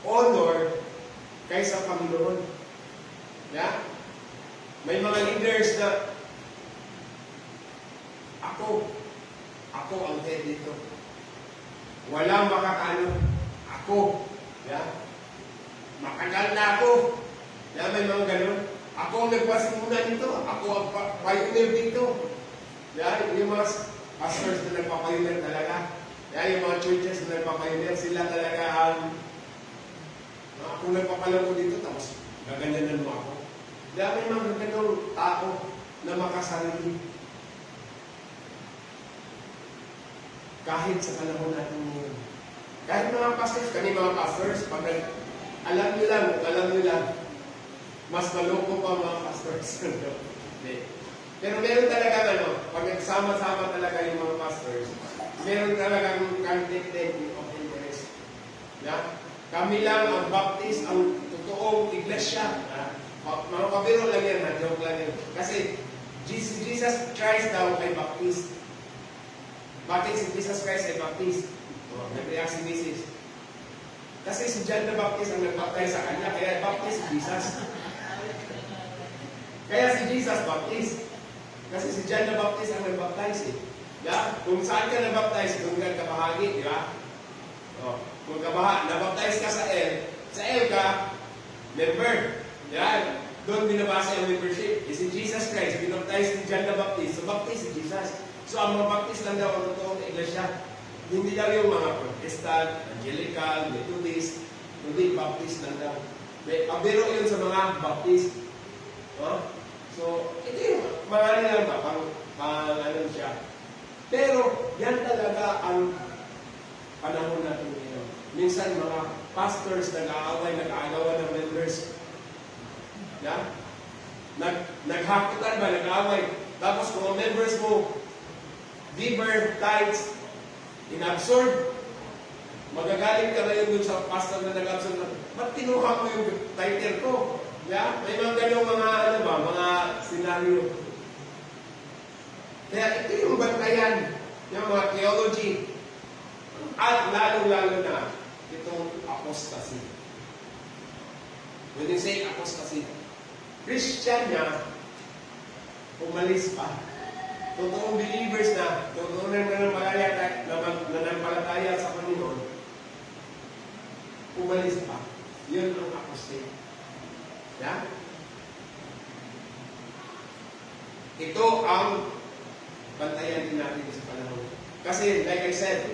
honor kaysa Panginoon. Yeah? May mga leaders na ako ang head dito. Walang makakaano. Ako. Yeah? Matagal na ako. Yeah, may mga ganun. Ako ang nagpasimula dito. Ako ang pioneer dito. Yeah, yung mga pastors na nagpapioneer talaga. Yeah, yung mga churches na nagpapioneer, sila talaga ang ako nagpapalaro dito, tapos gaganyanan mo ako. Yeah, may mga ganung tao na makasarili. Kahit sa panahon natin ngayon. Kahit mga pastors, mga pastors, pag alam nyo lang, mas maloko pa mga pastors. Pero meron talaga pag nagsama-sama talaga yung mga pastors, meron talagang conflict of interest. Yeah? Kami lang ang Baptist, ang totoong iglesia. Mga kabiro lang yan, joke lang yan. Kasi Jesus Christ daw ay Baptist. Bakit si Jesus Christ ay Baptist? Nag-react si Mrs. Kasi si John the Baptist ang nag-baptize sa kanya, kaya Baptist Jesus. Kaya si Jesus Baptist. Kasi si John the Baptist ang nag-baptize eh. Yeah? Kung saan ka nag-baptize, doon ka kabahagi, di ba? Kung nabaptize ka sa L ka, member. Yan. Doon binabasa ang membership. Si Jesus Christ, binaptize ni John the Baptist. So, baptist si Jesus. So, ang mga baptist lang daw ang totoong iglesia. Hindi lang yung mga Protestant, Angelical, Methodist, hindi baptist lang daw. Pabiro yun sa mga baptist. So, ito yung mga nilang ano siya. Pero, yan talaga ang panahon natin ngayon. Minsan, mga pastors nag-aagawan ng members. Yeah? Naghakutan ba, nag-aaway. Tapos kung ang members mo, giver, tithes, inabsorb, magagaling ka ngayon dun sa pastor na nag-absorb na, ba't kinuha mo yung title ko? Yeah? May mga ganyang mga senaryo. Kaya ito yung bantayan ng mga theology. At lalong-lalo na itong apostasy. When you say apostasy, Christian na umalis pa. Totoong believers na, totoong nananampalataya sa Panginoon, umalis pa. Yun ang apostate. Yeah? Ito ang bantayan din natin sa panahon. Kasi, like I said,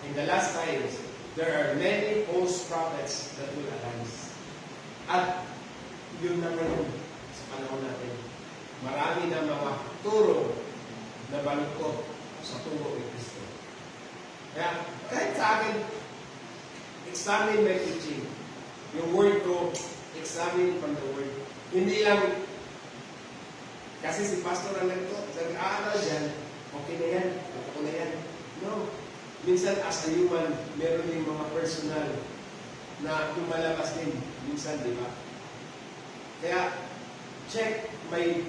in the last times, there are many false prophets that will arise. At yun na ngayon sa panahon natin. Marami na mga turo na baluktot sa turo ni Kristo. Kaya, kahit sa akin, examine my teaching. Yung word ko, examine from the word. Hindi lang, kasi si pastor ang nag-aaral dyan, okay na yan, okay na yan. No. Minsan, as a human, meron din mga personal na lumalabas din. Minsan, di ba? Kaya, check my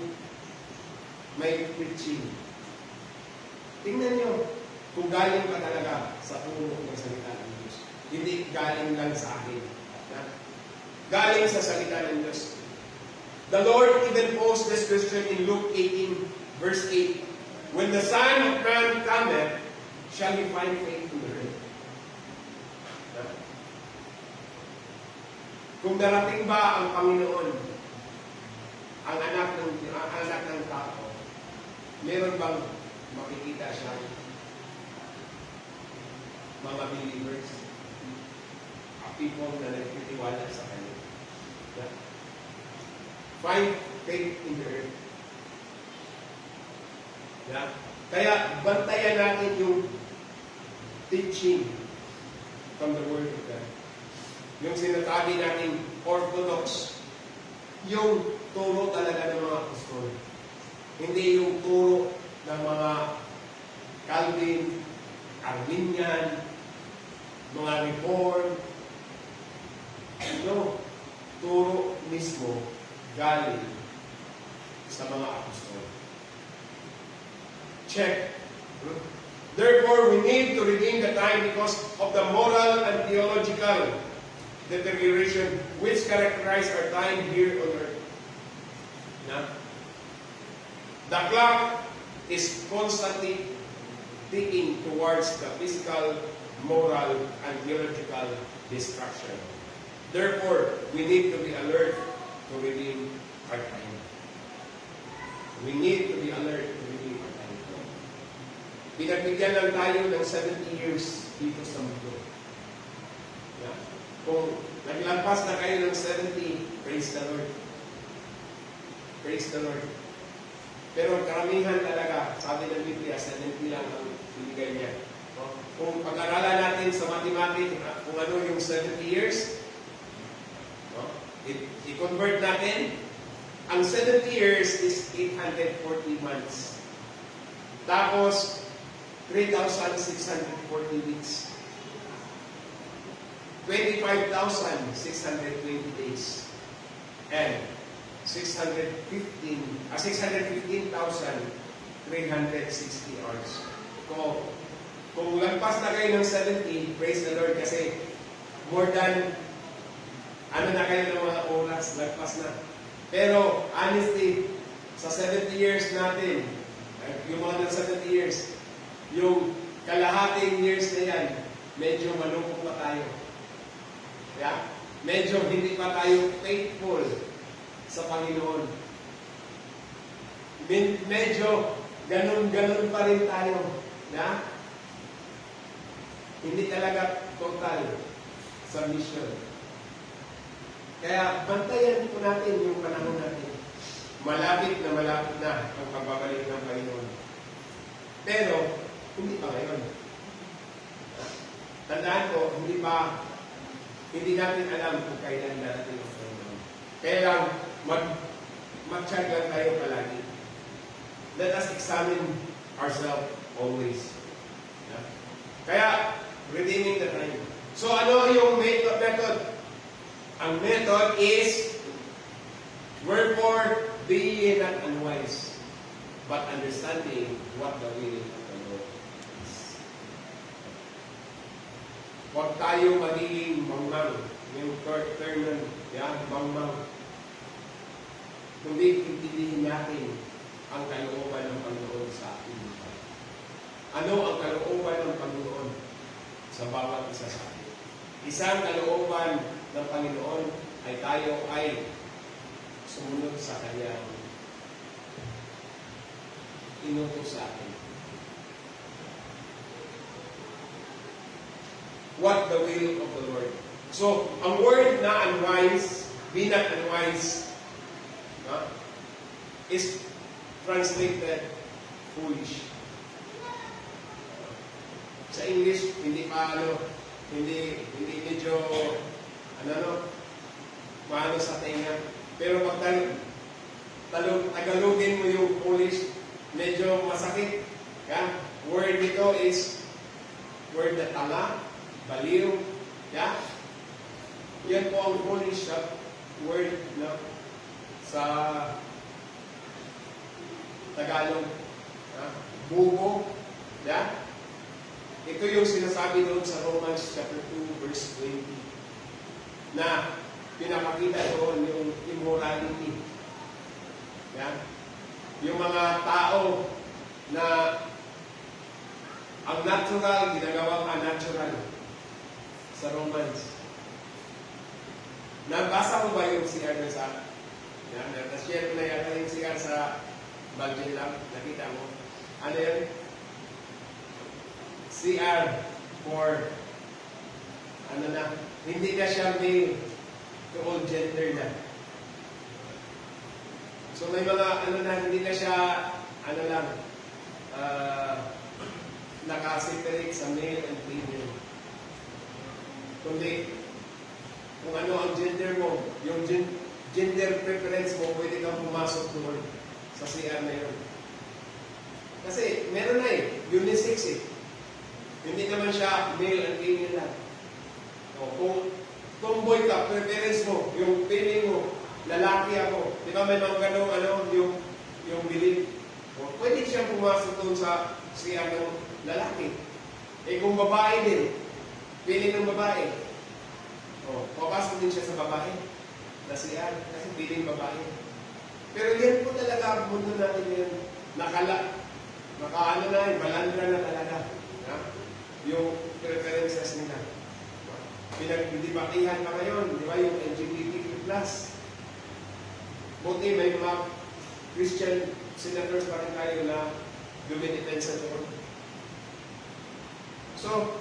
preaching. Tingnan nyo kung galing pa talaga sa puno ng salita ng Diyos. Hindi galing lang sa akin. Galing sa salita ng Diyos. The Lord even posed this question in Luke 18, verse 8. When the Son of Man cometh, shall he find faith in the earth? Kung darating ba ang Panginoon, ang anak ng tao, meron bang makikita siya? Mga believers, people na nagtitiwala sa Kanya. Yeah. Find faith in the earth. Yeah. Kaya bantayan natin yung teaching from the Word of God. Yung sinasabi natin orthodox, yung turo talaga ng mga apostol. Hindi yung turo ng mga Calvin, Arminian, mga Reform. No, turo mismo galing sa mga apostol. Check. Therefore, we need to redeem the time because of the moral and theological deterioration which characterize our time here on earth. Yeah? The clock is constantly ticking towards the physical, moral, and theological destruction. Therefore, we need to be alert to redeem our time. We need to be alert to redeem our time. Pinagbigyan lang tayo ng 70 years dito sa mundo. Yeah. Kung naglampas na kayo ng 70, praise the Lord. Praise the Lord. Pero karamihan talaga, sabi ng Biblia, 70 lang ang binigay niya. No? Kung pag-aralan natin sa mathematics, kung ano yung 70 years, no? I-convert natin, ang 70 years is 840 months. Tapos, 3,640 weeks. 25,620 days. And 615,360 hours. Kung lagpas na kayo ng 70, praise the Lord, kasi more than ano na kayo ng mga oras, lagpas na. Pero, honestly, sa 70 years natin, yung mga 70 years, yung kalahating years na yan, medyo malungkot pa tayo. Yeah? Medyo hindi pa tayo faithful sa Panginoon. Medyo ganun pa rin tayo. Yeah? Hindi talaga total sa mission. Kaya bantayan po natin yung panahon natin. Malapit na ang pagbabalik ng Panginoon. Pero, hindi pa ngayon. Tandaan ko, hindi natin alam kung kailan darating ang Panginoon. Kaya lang, mag-check lang tayo palagi. Let us examine ourselves always. Yeah? Kaya, redeeming the time. So, ano yung method? Ang method is, wherefore, be ye not unwise, but understanding what the will of the Lord is. Huwag tayo magiging mangmang. Yung term nun, mangmang. Kundi intindihin natin ang kalooban ng Panginoon sa ating buhay. Ano ang kalooban ng Panginoon sa bawat isa sa atin? Isang kalooban ng Panginoon ay tayo ay sumunod sa Kanyang inutos sa atin. What the will of the Lord. So, ang word na unwise, be not unwise, is translated foolish. Sa English, hindi medyo, maano sa tenga. Pero pag Tagalogin mo yung foolish, medyo masakit. Yeah? Word nito is word na tanga, baliw. Yeah? Yan po ang foolish word sa Tagalog. Bubo. Yeah? Ito yung sinasabi doon sa Romans chapter 2 verse 20 na pinapakita doon yung immorality. Yeah? Yung mga tao na ang natural ginagawang unnatural sa Romans. Nabasa mo ba yung CR na sa... Na-share ko na yata yung CR sa budget lang. Nakita mo. Ano yan? CR for... Ano na? Hindi na siya male to all gender na. So may mga ano na, hindi na siya ano lang, nakaseparate sa male and female. Kundi, kung ano ang gender mo, yung gender preference mo, pwede kang pumasok doon sa CR na yun. Kasi meron na unisex eh. Hindi naman siya male and female lang. O, kung tomboy ka, preference mo, yung feeling mo, lalaki ako. Di ba may mga ganong yung belief? O, pwede siyang pumasok doon sa CR ng lalaki. Eh kung babae din, feeling ng babae, o, papasok din siya sa babae na CR, kasi feeling babae. Pero yan po talaga ang mundo natin yan. Nakaano na yun, balandra na talaga. Ha? Yung preferences nila. Pinagdibatihan pa ngayon, di ba, yung LGBTQ+. Buti may mga Christian senators pa rin tayo na dumidepensa doon. So,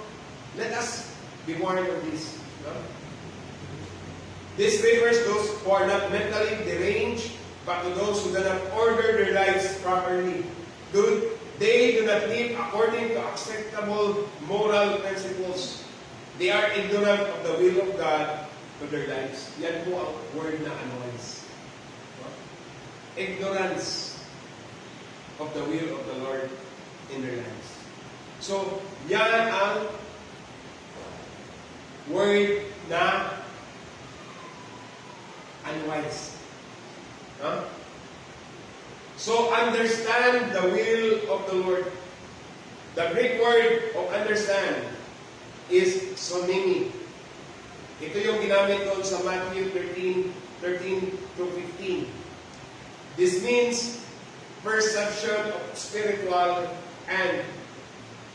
let us be warned of this. No? This refers those who are not mentally deranged, but to those who do not order their lives properly. They do not live according to acceptable moral principles. They are ignorant of the will of God to their lives. Yan po ang word na annoyance. Ignorance of the will of the Lord in their lives. So, yan ang word na unwise. Huh? So, understand the will of the Lord. The Greek word of understand is sonimi. Ito yung ginamit doon sa Matthew 13:13-15. This means perception of spiritual and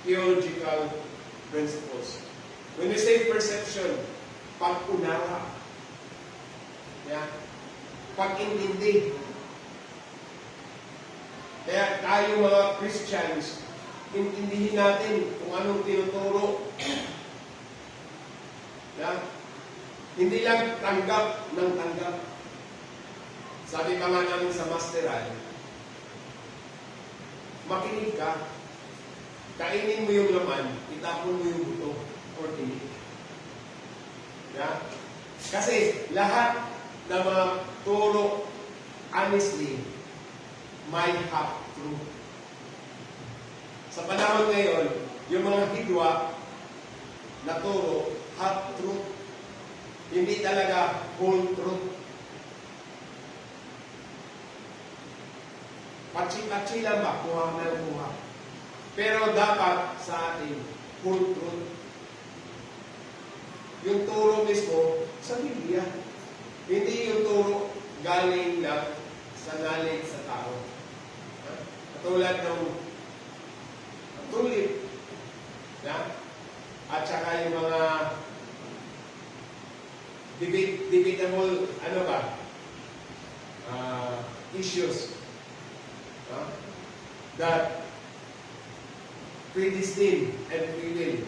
theological principles. When we say perception, pag-unawa. Yeah? Pag-intindi. Kaya tayo mga Christians, intindihin natin kung anong tinuturo. Yeah? Hindi lang tanggap ng tanggap. Sabi pa nga namin sa masteral, makinig ka, kainin mo yung laman, itapon mo yung buto or tinik. Yeah? Kasi lahat ng mga turo, honestly, might have truth. Sa panahon ngayon, yung mga hidwa na turo, half truth, hindi talaga whole truth. Patsi-patsi lang ba? Kuha na lang kuha. Pero dapat sa atin, whole truth. Yung turo mismo sa Biblia. Hindi yung turo galing lang sa knowledge sa tao. Katulad ng tulip. Yeah? At saka yung mga debatable, issues that predestined and free will.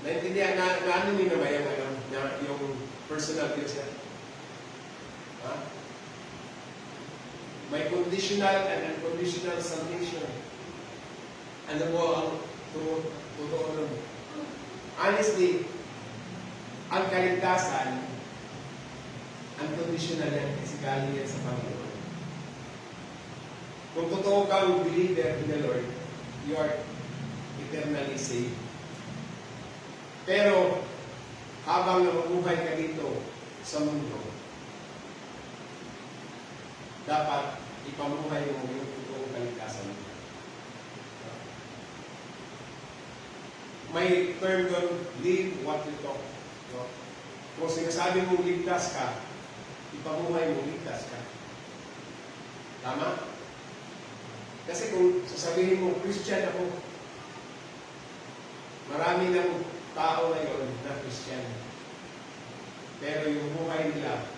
Naintindihan na ano nyo na ba yung personal views yan? May conditional and unconditional salvation. Ano po ang totoo nun? Honestly, ang kaligtasan, unconditional yan kasi galing yan sa Panginoon. Kung totoo kang believer in the Lord, you are eternally saved. Pero, habang nabubuhay ka dito sa mundo, dapat ipamuhay mo yung totoong kaligtasan. May term doon, live what you talk. No? Kung sinasabi mong ligtas ka, ipamuhay mo ligtas ka. Tama? Kasi kung sasabihin mo, Christian ako, marami ng tao ngayon na Christian. Pero yung buhay nila,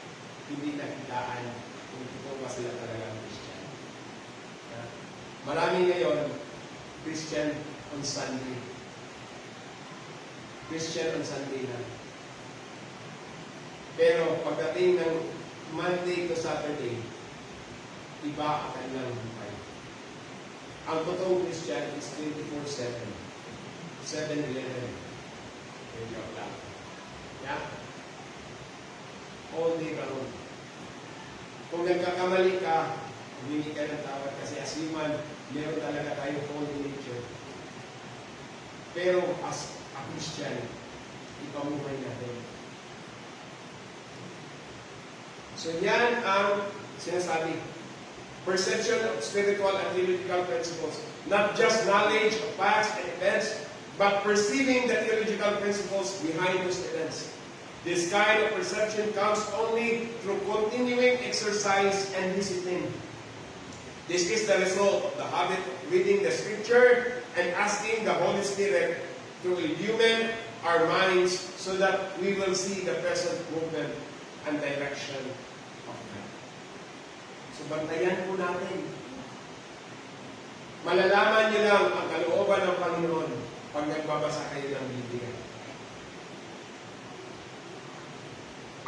hindi nakitaan kung ito ba sila talagang Christian. Marami ngayon, Christian on Sunday. Christian on Sunday lang. Pero pagdating ng Monday to Saturday, iba ang kanilang buhay. Ang totoong Christian is 24/7. 7-11. Joke lang. Yeah? All day round. Kung nagkakamali ka, humingi ka ng tawad kasi as human, meron talaga tayong fallen nature. Pero as a Christian, ipamuhay natin. So yan ang sinasabi. Perception of spiritual and theological principles. Not just knowledge of facts and events, but perceiving the theological principles behind those events. This kind of perception comes only through continuing exercise and discipline. This is the result of the habit of reading the Scripture and asking the Holy Spirit to illumine our minds so that we will see the present movement and direction of God. So bantayan po natin. Malalaman niyo lang ang kalooban ng Panginoon pag nagbabasa kayo ng Biblia.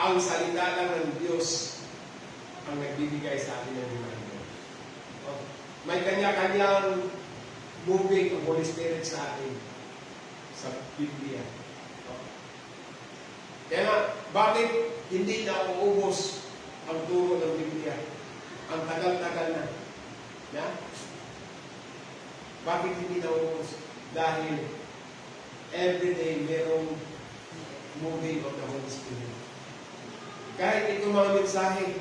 Ang salita lang ng Diyos ang nagbibigay sa atin ng reminder. May kanya-kanyang moving ng Holy Spirit sa atin sa Biblia. Kaya nga, bakit hindi na uubos ang turo ng Biblia? Ang tagal-tagal na. Yeah? Bakit hindi na uubos? Dahil everyday merong moving of the Holy Spirit. Kahit itong mga mensahe,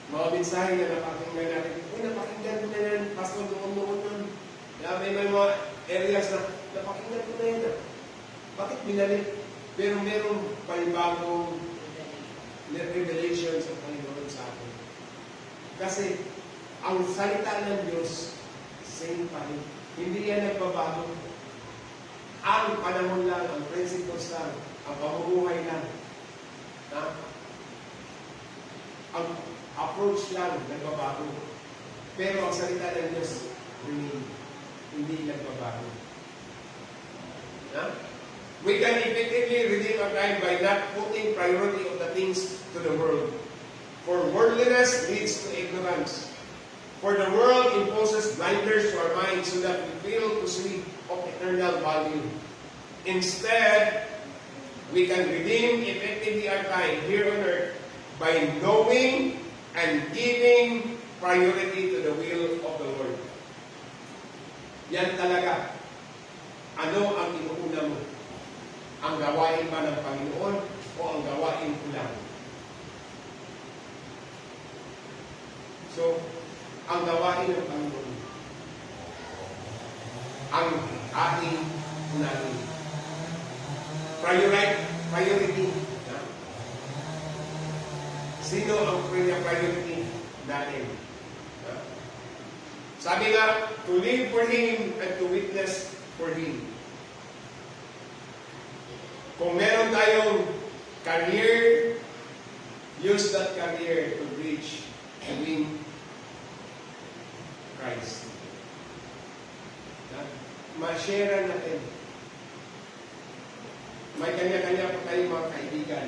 mga mensahe na napakinggan natin, napakinggan ko na yan, pastor, noon nun. May mga areas na napakinggan ko na yan. Bakit binalik? Pero merong panibagong revelations of Panginoon sa atin. Kasi ang salita ng Diyos, same pa rin. Hindi yan nagbabago. Ang panahon lang, ang principles lang, ang pamumuhay lang. Ang approach lang nagbabago. Pero ang salita ng Diyos, hindi nagbabago. We can effectively redeem our time by not putting priority of the things to the world. For worldliness leads to ignorance. For the world imposes blinders to our minds so that we fail to see of eternal value. Instead, we can redeem effectively our time here on earth by knowing and giving priority to the will of the Lord. Yan talaga. Ano ang inuuna mo? Ang gawain ba ng Panginoon o ang gawain ko lang? So, ang gawain ng Panginoon, ang ating unahin. Priority. Sino ang priority natin? Sabi nga, to live for Him and to witness for Him. Kung meron tayong career, use that career to reach and win Christ. Ma-share natin. May kanya-kanya po tayong mga kaibigan.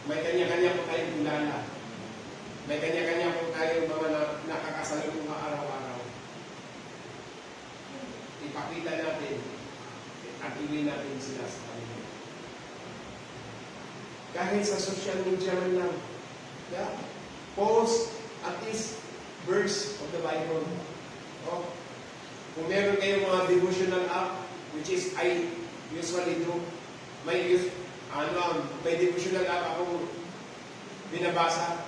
May kanya-kanya po tayong kilala. May kanya-kanya po tayong mga nakakasalubong araw-araw. Ipakita natin at iwi natin sila sa kanila. Kahit sa social media man lang. Yeah? Post at least verse of the Bible. Kung meron kayong mga devotional app, which is I usually do, may devotional app akong binabasa,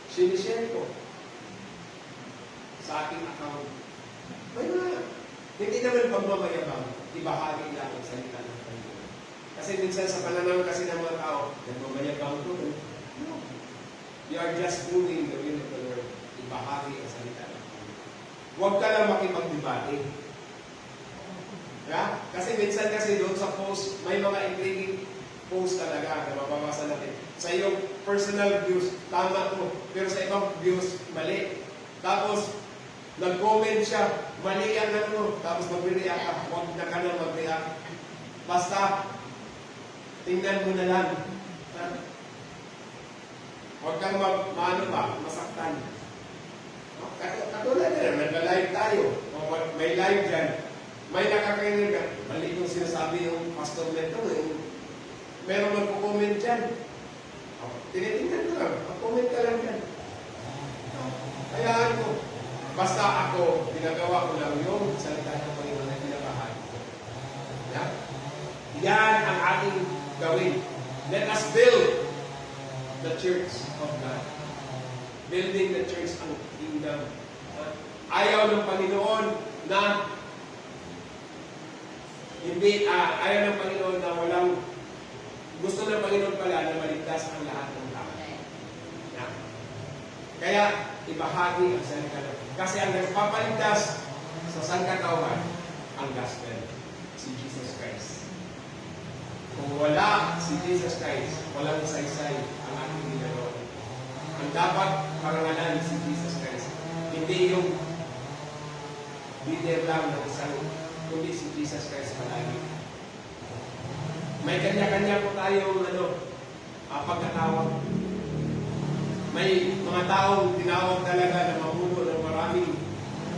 sinishare ko sa aking account. May mga, hindi naman pagmamayabang, ibahagi lang ang salita ng Panginoon. Kasi minsan sa pananaw kasi ng mga tao, nagmamayabang ko. No. You are just doing the will of the Lord. Ibahagi ang salita ng Panginoon. Huwag ka lang makipagdebate. Yeah? Kasi minsan kasi doon sa post, may mga intriguing post talaga na mababasa natin. Sa iyong personal views, tama to. Pero sa ibang views, mali. Tapos, nag-comment siya, mali yan ano. Tapos mag-react ka, huwag na ka na mag-react. Basta, tingnan mo na lang. Huwag kang masaktan. Katulad na, nag-live tayo. O may live dyan. May nakakainig ka. Mali yung sinasabi yung pastor nito. Meron magko-comment dyan. Tinitingnan ko lang. Mag-comment ka lang dyan. Hayaan ko. Basta ako, ginagawa ko lang yung salita ng Panginoon na pinabahagi ko. Yan ang ating gawin. Let us build the church of God. Building the church ang kingdom. Ayaw ng Panginoon na ayaw ng Panginoon na walang gusto ng Panginoon pala na maligtas ang lahat ng tao. Kaya ibahagi ang salita. Kasi ang nagpapaligtas sa sangkatauhan ang gospel, si Jesus Christ. Kung wala si Jesus Christ, walang saysay ang ating ginagawa. Ang dapat parangalan si Jesus Christ. Hindi yung leader lang ng isang, kundi si Jesus Christ palagi. May kanya-kanya po tayong pagkatawag. May mga taong tinawag talaga na mamuno ng maraming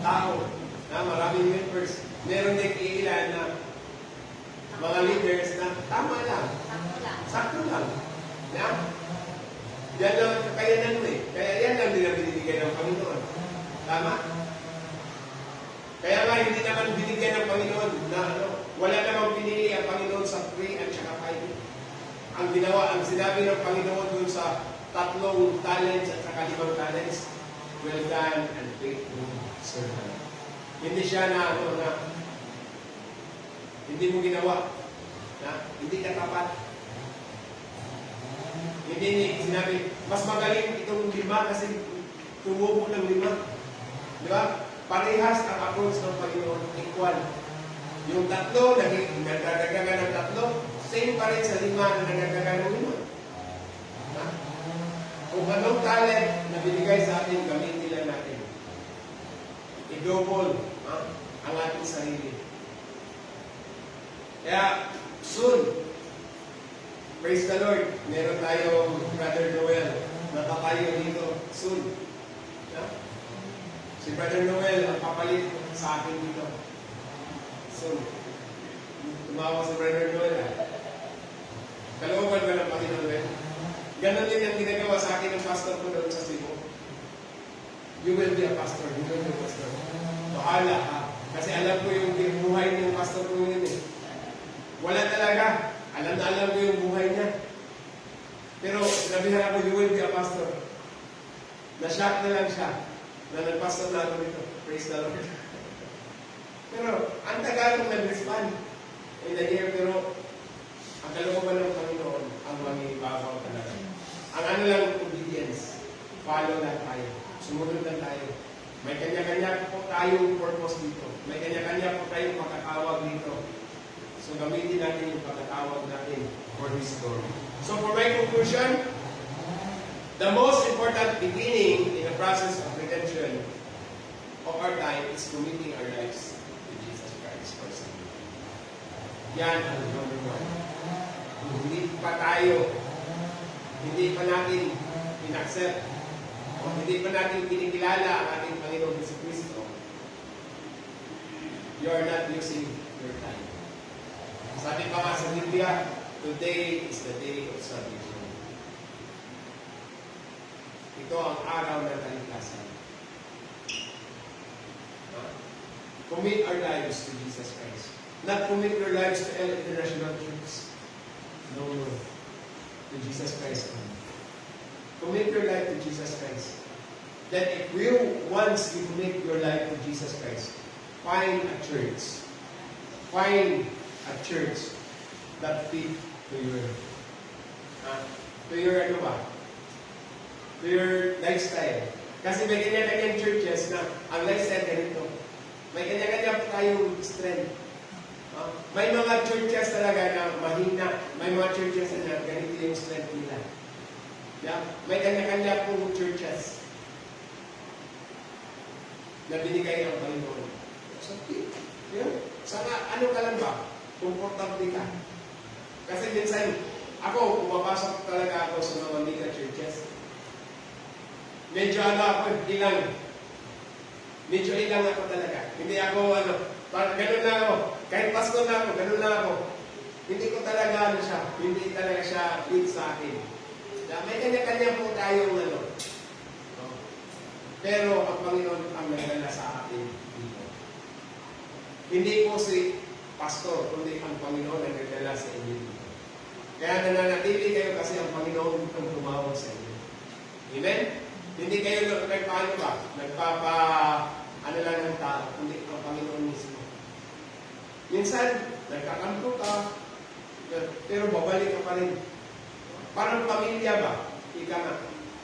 tao, na maraming members. Meron din iilan na mga leaders na tama lang. Sakto lang. Yan lang ang kakayanan mo eh. Kaya yan lang din ang binibigay ng Panginoon. Tama? Kaya nga hindi naman binigyan ng Panginoon na wala namang pinili ang Panginoon sa 3 at saka 5. Ang sinabi ng Panginoon dun sa 3 talents at saka 5 talents, well done and faithful servant. Hindi siya na hindi mo ginawa, hindi ka tapat. Hindi sinabi, mas magaling itong 5 kasi tumubo ng 5. Di ba? Parehas ang approach ng Panginoon, equal. Yung 3, nagdadagdagan ng 3, same pa rin sa 5 na nagdadagdagan ng 5. Kung anong talent na binigay sa atin, gamitin lang natin. I-double ang ating sarili. Kaya, soon, praise the Lord, meron tayong Brother Noel na kakayo dito soon. Si Brother Noel ang papalit sa akin dito. Soon. Tumawa si Brother Noel. Kalooban ba ng Panginoon Noel? Ganon din yung ginagawa sa akin ng pastor ko doon sa Cebu. You will be a pastor. You will be a pastor. Bahala ka. Kasi alam ko yung buhay ng pastor ko yun eh. Wala talaga. Alam na alam ko yung buhay niya. Pero sinabihan ako, you will be a pastor. Na-shock na lang siya na nag-pastor na ako dito. Praise the Lord. Pero ang tagal kong nag-respond in the year, pero ang kalooban ng Panginoon ang mangibabaw talaga. Ang ano lang, obedience. Follow lang tayo. Sumunod lang tayo. May kanya-kanya po tayong purpose dito. May kanya-kanya po tayong pagkatawag dito. So gamitin natin yung pagkatawag natin for His glory. So for my conclusion, the most important beginning in the process of redemption of our time is committing our lives to Jesus Christ first. Yan ang number 1. Hindi pa natin in-accept o hindi pa natin kinikilala ang ating Panginoon Hesus Kristo, you are not using your time. Sabi pa nga sa Biblia, today is the day of salvation. Ito ang araw ng kaligtasan. Commit our lives to Jesus Christ. Not commit your lives to El International Church. No. To Jesus Christ. Commit your life to Jesus Christ. Then if once you commit your life to Jesus Christ, find a church. Find a church that fit to your to your lifestyle. Kasi may kanya-kanyang churches na ang lifestyle ganito. May kanya-kanya tayong strength. May mga churches talaga na mahina. May mga churches na ganito yung strength nila. Yeah? May kanya-kanya pong churches na binigay ang Panginoon. So, yeah. Sana, ano ka lang ba? Komportable ka. Kasi minsan, ako, pumapasok talaga ako sa mga mega churches. Medyo ako, ilang. Medyo ilang ako talaga. Hindi ako, parang ganun na ako. Kahit pasko na ako, ganun na ako. Hindi ko talaga, hindi talaga siya fit sa akin. May kanya-kanya po tayong, Pero ang Panginoon ang nagdala sa atin dito. Hindi po si pastor, kundi ang Panginoon ang nagdala sa inyo dito. Kaya nananatili kayo kasi ang Panginoon ang tumawag sa inyo. Amen? Hindi kayo nagpaano ba? Lang ng tao, kundi ang Panginoon mismo. Minsan, nagkakanto ka, pero babalik ka pa rin. Parang pamilya ba? Ika nga.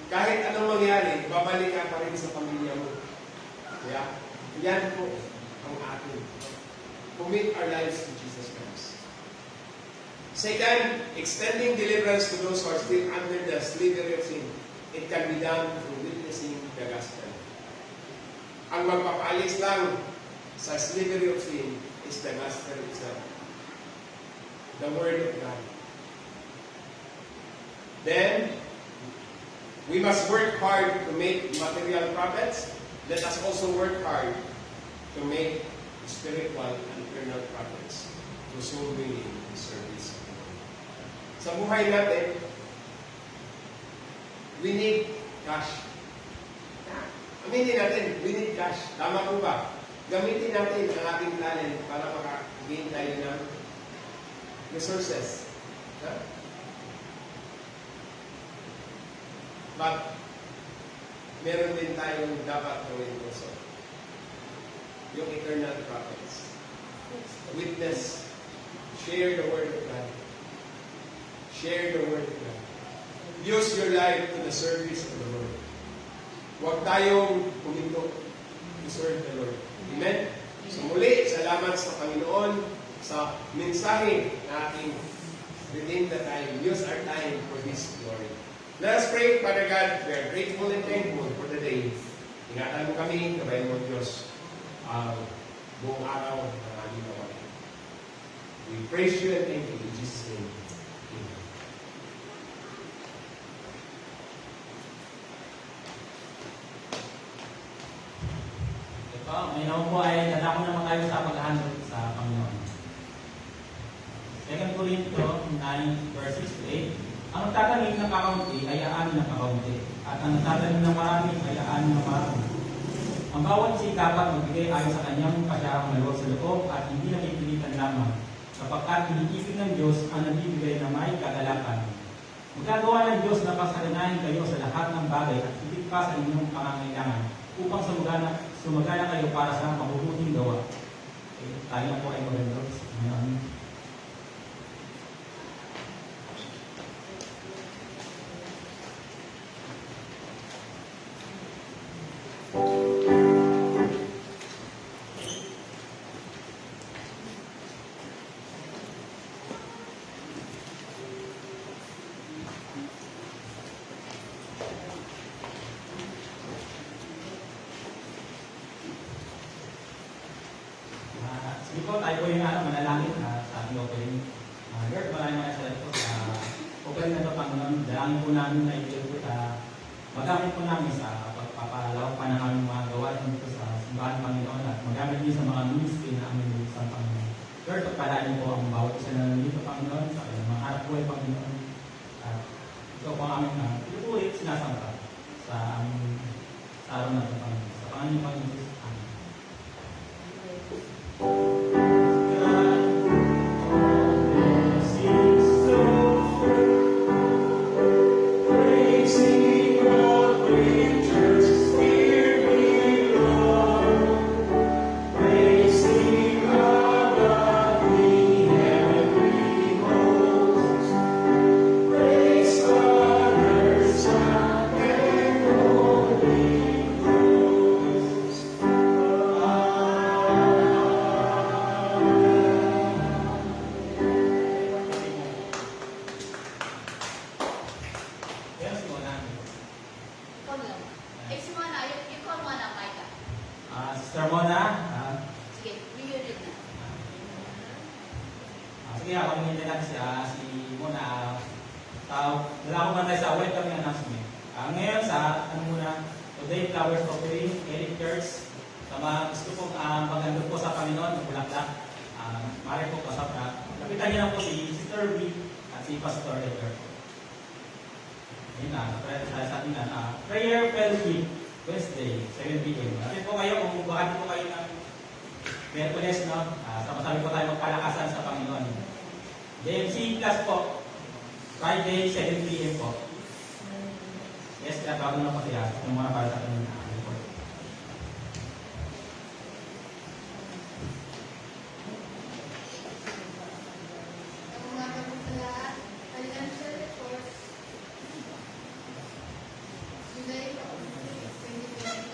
Kahit anong mangyari, babalik ka pa rin sa pamilya mo. Yeah? Yan po ang atin. Commit our lives to Jesus Christ. Second, extending deliverance to those who are still under the slavery of sin. It can be done through witnessing the gospel. Ang magpapaalis lang sa slavery of sin is the gospel itself. The word of God. Then, we must work hard to make material profits. Let us also work hard to make spiritual and eternal profits to soul winning service. Sa buhay natin, we need cash. Aminin natin, we need cash. Tama po ba? Gamitin natin ang ating talent para makagain tayo ng resources. But, meron din tayong dapat gawin also. Yung eternal prophets. Witness. Share the word of God. Share the word of God. Use your life to the service of the Lord. Huwag tayong puminto to serve the Lord. Amen? So muli, salamat sa Panginoon sa mensahe na ating within the time. Use our time for His glory. Let us pray, Father God, we are grateful and thankful for the day. Ingatan mo kami, kabayan mo Diyos, buong araw ng aming gawain. We praise you and thank you in Jesus' name. Amen. Ito, ngayon po ay dadako naman tayo sa paghahandog sa Panginoon. 2 Corinto 9, verse 6 to 8. Ang nagtatanim ng kakaunti ay aanin ng kakaunti, at ang nagtatanim ng marami ay aanin ng marami. Ang bawat sikapat magbigay ayon sa kanyang pasyarang maluwag sa loob at hindi nakipilitan lamang, sapagkat iniibig ng Diyos ang nagbibigay na may kagalakan. Magagawa ng Diyos na pasalinahin kayo sa lahat ng bagay at higit pa sa inyong pangangailangan, upang sumagana kayo para sa mabubuting gawa. Tayo na po ay magandang. Sige po, tayo po yung manalangin sa ating opening. Lord, maraming salamat po sa opening na ito, Panginoon. Dalangin po namin na ito po magamit po namin sa pagpapalawak pa ng aming mga gawain dito sa simbahan, Panginoon, at magamit din sa mga ministry na aming sa Panginoon. Lord, pagpalaan po ang bawat isa na nandito, Panginoon, sa kanyang mga harap buhay, Panginoon. At ito po ang aming pinupulit, sinasangka sa aming araw na ito, Panginoon. Sa Panginoon, Panginoon. Sister Mona. Sige, reunit na. Sige, ako nangintay natin si Mona. Wala ko man tayo sa welcome announcement. Ngayon sa, today flowers offering, Eric Church. Sa mga gusto pong magandang po sa Panginoon, bulaklak. Mari po pasap na. Lapitan niyo na po si Sister B at si Pastor Edgar. Ayun na, prayer tayo sa atin na. Prayer Fellowship, Wednesday, 7 p.m. Lapit po kayo kung buhati po kayo ng Merkules, no? Sama-sama po tayo magpalakasan sa Panginoon. DMC class po, Friday, 7 p.m. po. Yes, kaya bago na po siya. Yung mga para sa atin na report. Umaga po sa lahat. Financial report. July 2025.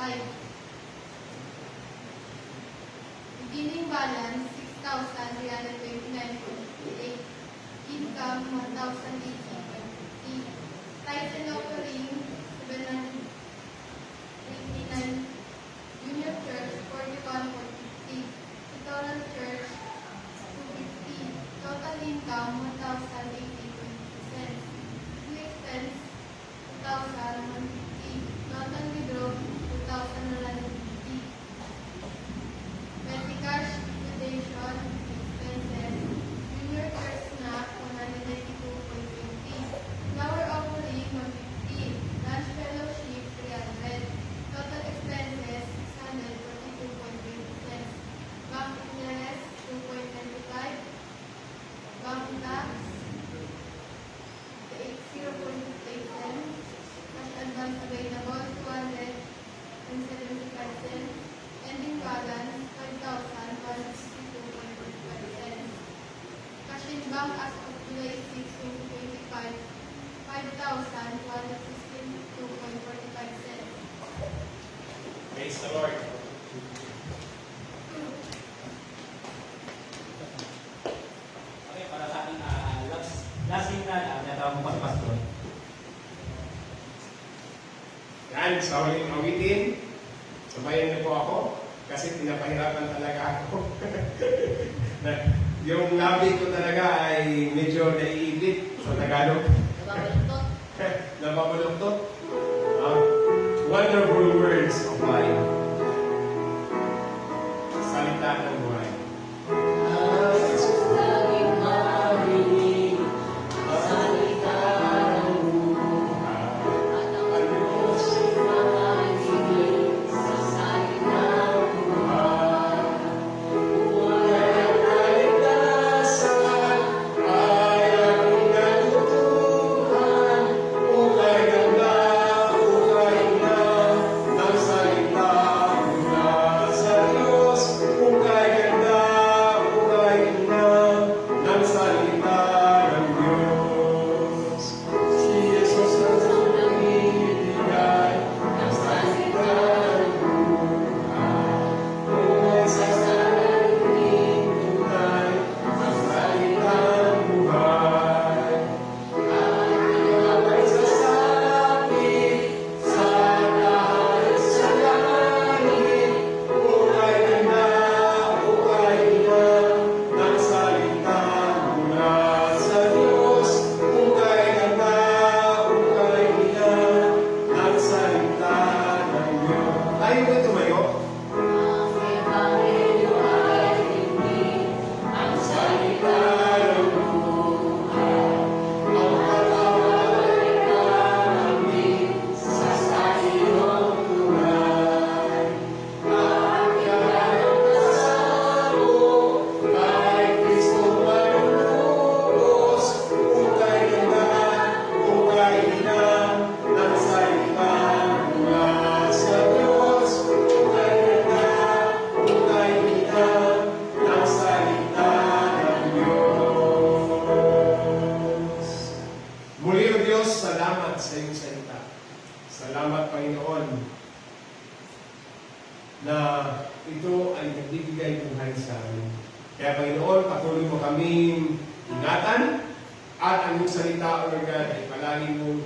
Beginning balance 6,329.8. Income 1,080. Tithe and offering 789. Junior Church 41.50. Total Church 250. Total income 1,080.20 cents. Due expense 2,150. Total withdraw 2,150. Petty cash liquidation expenses. Junior Church snack 192.20. Flower offering 150. Lunch fellowship 300. Total expenses 642.20 cents. Bank interest 2.25. Bank tax 0.8 cents. Cash advance available 275 cents. Ending balance 5,162.45 cents. Cash in bank as of July 6, 2025, 5,162.45 cents. Praise the Lord. Okay, para sa ating last signal, natawag mo pa si Pastor. Yan, sa huling awitin, sabayan niyo po ako kasi pinapahirapan talaga ako. Yung labi ko talaga ay medyo naiibig sa Tagalog. Nababaluktot. Nababaluktot. Wonderful words of life. Salita ng buhay. Salamat, Panginoon, na ito ay nagbibigay buhay sa amin. Kaya, Panginoon, patuloy mo kaming ingatan at ang iyong salita, O Lord God, ay palagi mong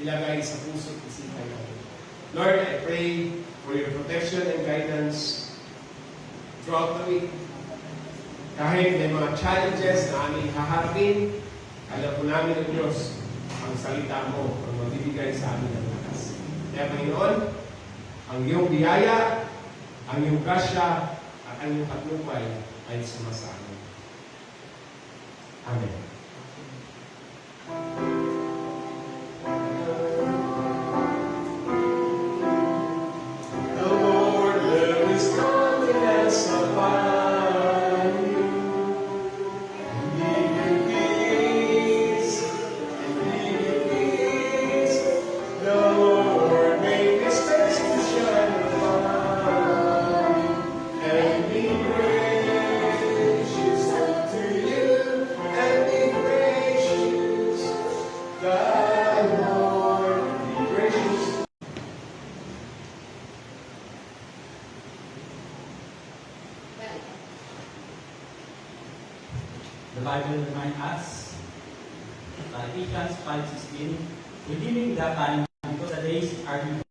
ilagay sa puso't isipan namin. Lord, I pray for your protection and guidance throughout the week. Kahit may mga challenges na aming haharapin, alam po namin ng Diyos, ang salita mo ang magbibigay sa amin ng lakas. Kaya Panginoon, ang iyong biyaya, ang iyong grasya, at ang iyong patnupay ay sumasa amin. Amen. The Lord will restore the hands upon you. Give you peace, and give you peace. The Lord make His face to shine upon you, and be gracious unto you, and be gracious. The Lord be gracious. The Bible reminds us, Ephesians 5:16, redeeming the time because the days are evil.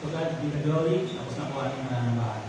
To God be the glory. Tapos na po ating mananambahan.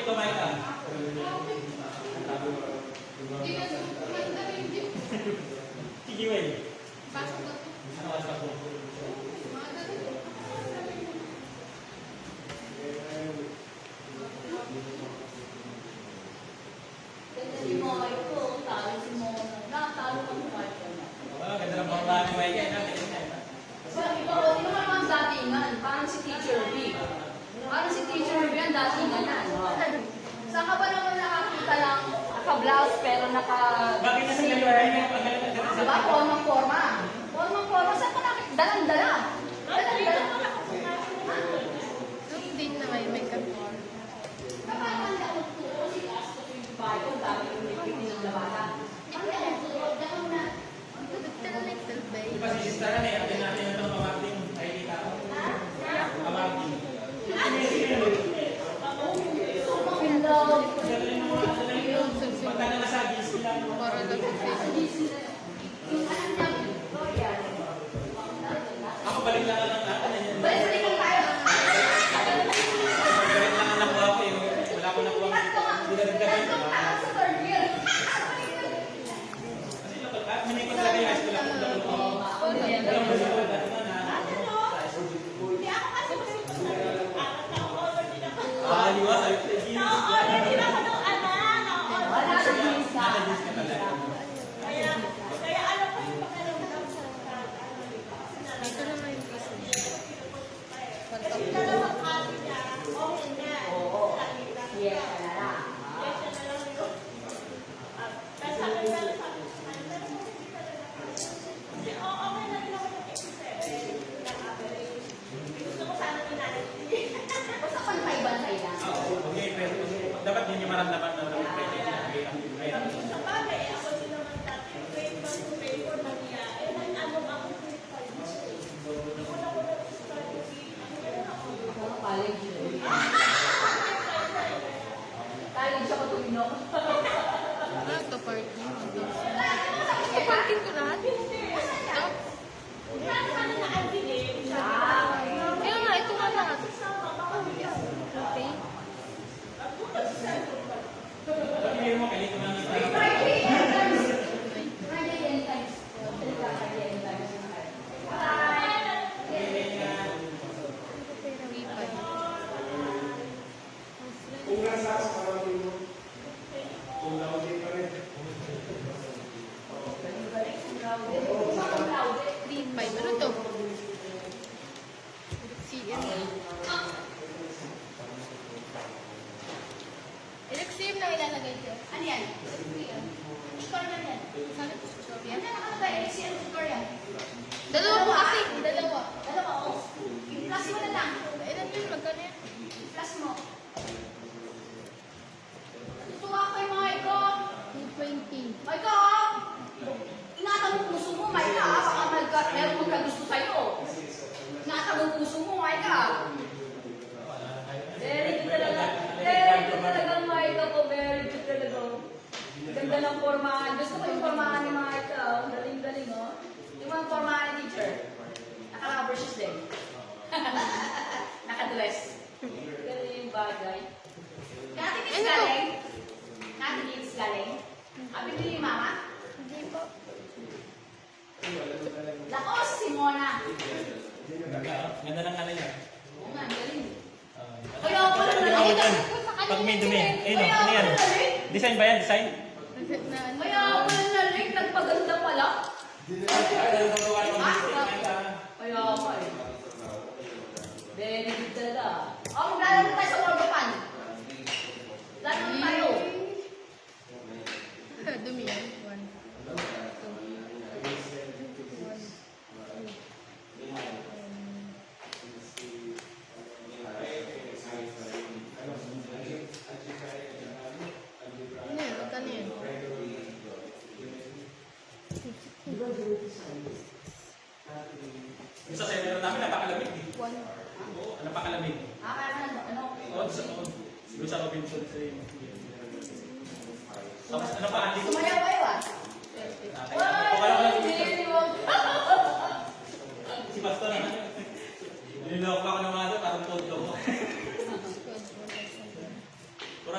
dito, Micah. Hindi ka kumanda rin din. Sige, Will. Pasok na to. Ano ka sa po? Mga dalawa. Ganda si Moito, talo si Mona. Natalo ka mo kahit ka na. Oh, ganda ng bangla ni Micah. Sabi ko, di ba naman datingan? Parang si Teacher B. Parang si Teacher B ang datingan na. Saan ka ba naman nakakita lang naka-blouse pero naka... Bakit na sila yung Diba? Formang-forma. Formang-forma. Saan ka nakakita? Dalang-dala. Dalang-dala. Yung din na may makeup. Kapag-handa ko turo si Castro yung bahay ko, dami yung lipitin ng labanan. Ang dalang turo, dalang na. Little baby. Di ba si sister na eh, atin natin itong pamagding ay kita ko. Pamagding. Hello. Pagka na nasagi sila. Para lang sa face. Ako balik lang ang natin. Balik tayo. Balik lang ang nakuha ko eh. Wala ko nakuha. Hindi na nagdagan. Sa third year. Kasi ito, minikot lagi high school ako. Alam mo siya ko dati na liwa sabi ko. Wala sa jeans na. Dito naman yung piso. Pantap. Oo. Yes, wala. Basta pantay-bantay lang. Okay, pero dapat din yung maramdaman na dapat pwede. College. College ako tumino. Ano to parking? Ito parking ko lahat? Ito? Kaya nga, ito nga lahat. Okay. Pag-ibig mo, kalito na ng Friday and times. Friday and times. Kung nasa sa pamangkin mo, kung naunti pa rin. 3.5. Ano to? CM. Electrium na ilalagay ko. Ano yan? Score na yan. Saan ito? Yan na nakalagay. Score yan. Dalawa po kasi. Dalawa. Dalawa, oh. I-plus mo na lang. Ilan yun? Magkano yan? I-plus mo. Tutuwa ko yung mga iko. 220. Maika! Ingatan mo puso mo, Maika. Baka meron magkagusto sa'yo. Ingatan mo puso mo, Maika. Very good talaga. Very good talaga, Maika ko. Very good talaga. Ganda ng formahan. Gusto ko yung formahan ni Maika. Ang galing-galing, oh. Yung mga formahan ni teacher. Naka-rubber shoes din. Naka-dress. Galing yung bagay. Kati kids Ano to? galing? Kati kids galing? Abi ni Mama? Hindi po. Lakos, si Mona. Ganda ng ano niya. Oo nga, galing. Kaya ako lang yan. Pag may dumi. Ayun o, ano yan? Design ba yan? Design? Kaya ako lang nalig, nagpaganda pala. Kaya ako eh. Very good talaga. Oh, maglalaro tayo sa World Pan. Laro tayo. Dumi yan. 1. Ano yun? Magkano yun? Yung sa seminar namin, napakalamig eh. 1. Oo, napakalamig. Ano? Oo, doon sa Robinson sa iyo. Tapos ano pa, hindi ko. Sumayaw kayo ah. Hindi mo. Si Pastor na. Nililoko ako ng mga doon, parang todo ko. Pura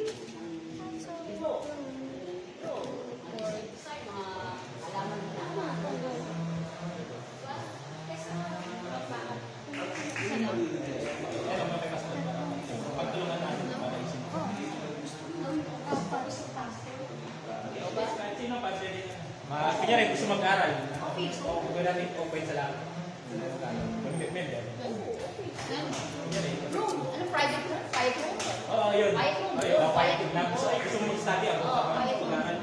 Kaya mga pastor, pagtulungan natin para isip. Kahit sino pa, pwede na. Kunyari, gusto mag-aral. Kung natin open sa lahat. Member. Room. Ano, private room? Private room? Oo, yun. Quiet room. Ayun, Quiet quiet room. room. Gusto mo mag-study ako. Quiet room. Pag-aral.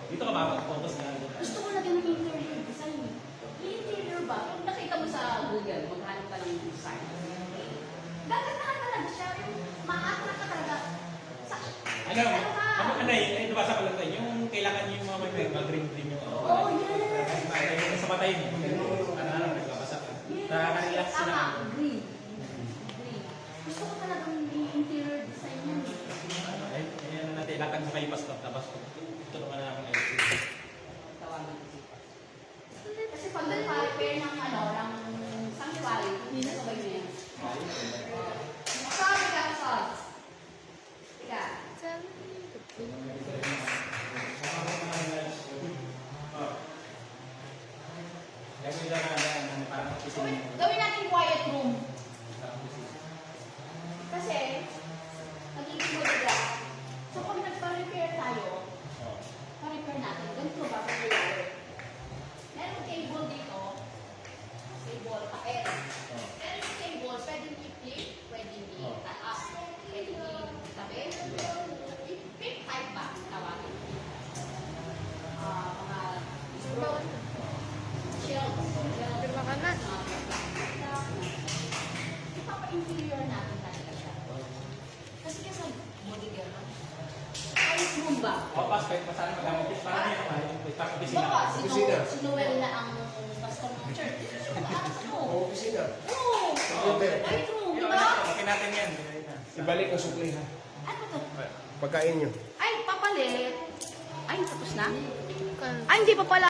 Dito ka makapag-focus na. Gusto ko lagyan ng interior design. Yung interior ba? Kung nakita mo sa Google, maghanap ka ng design. Gagandahan talaga siya. Yung ma-attract ka talaga. Sa, Ano eh, nabasa ko lang tayo. Yung kailangan yung mga mag-green yung oh, yes. yung sa matay mo. Ano, nagbabasa ka. Nakaka-relax Tama, na. green. Green. Gusto ko talagang yung interior design yan. Ayan na natin, ilatag mo kayo pastor. Tapos tulungan na namin ayusin. Tawagan ko. Kasi pag nagpa-repair ng ano, ng sanctuary, hindi na sabay mo yan. Sorry ka, sorry. Ika. Gagawin lang na parang opisina. Gawin natin quiet room. Kasi, magiging maganda. So, kung nagpa-repair tayo, pa-repair natin, ganito ba mangyayari? Meron table dito, table, papel. Pero yung table, pwedeng i-flip, pwedeng i-taas, pwedeng i-tabi. I-flip type ba? Tawagin. Mga shelves. Pirma ka na. Ipapa-interior natin talaga siya. Kasi modern. Ayos room ba? O, pas, kahit masana mag-amotis. Parang yun naman, ipag-opisina. Baka Opisina. si Noel na ang pastor ng church. Oo. Opisina. Oo. Ayos room, di ba? Okay natin yan. Ibalik ang supli ha. Ano to? Pagkain nyo. Ay, papalit. Ay, tapos na? Ay, hindi pa pala.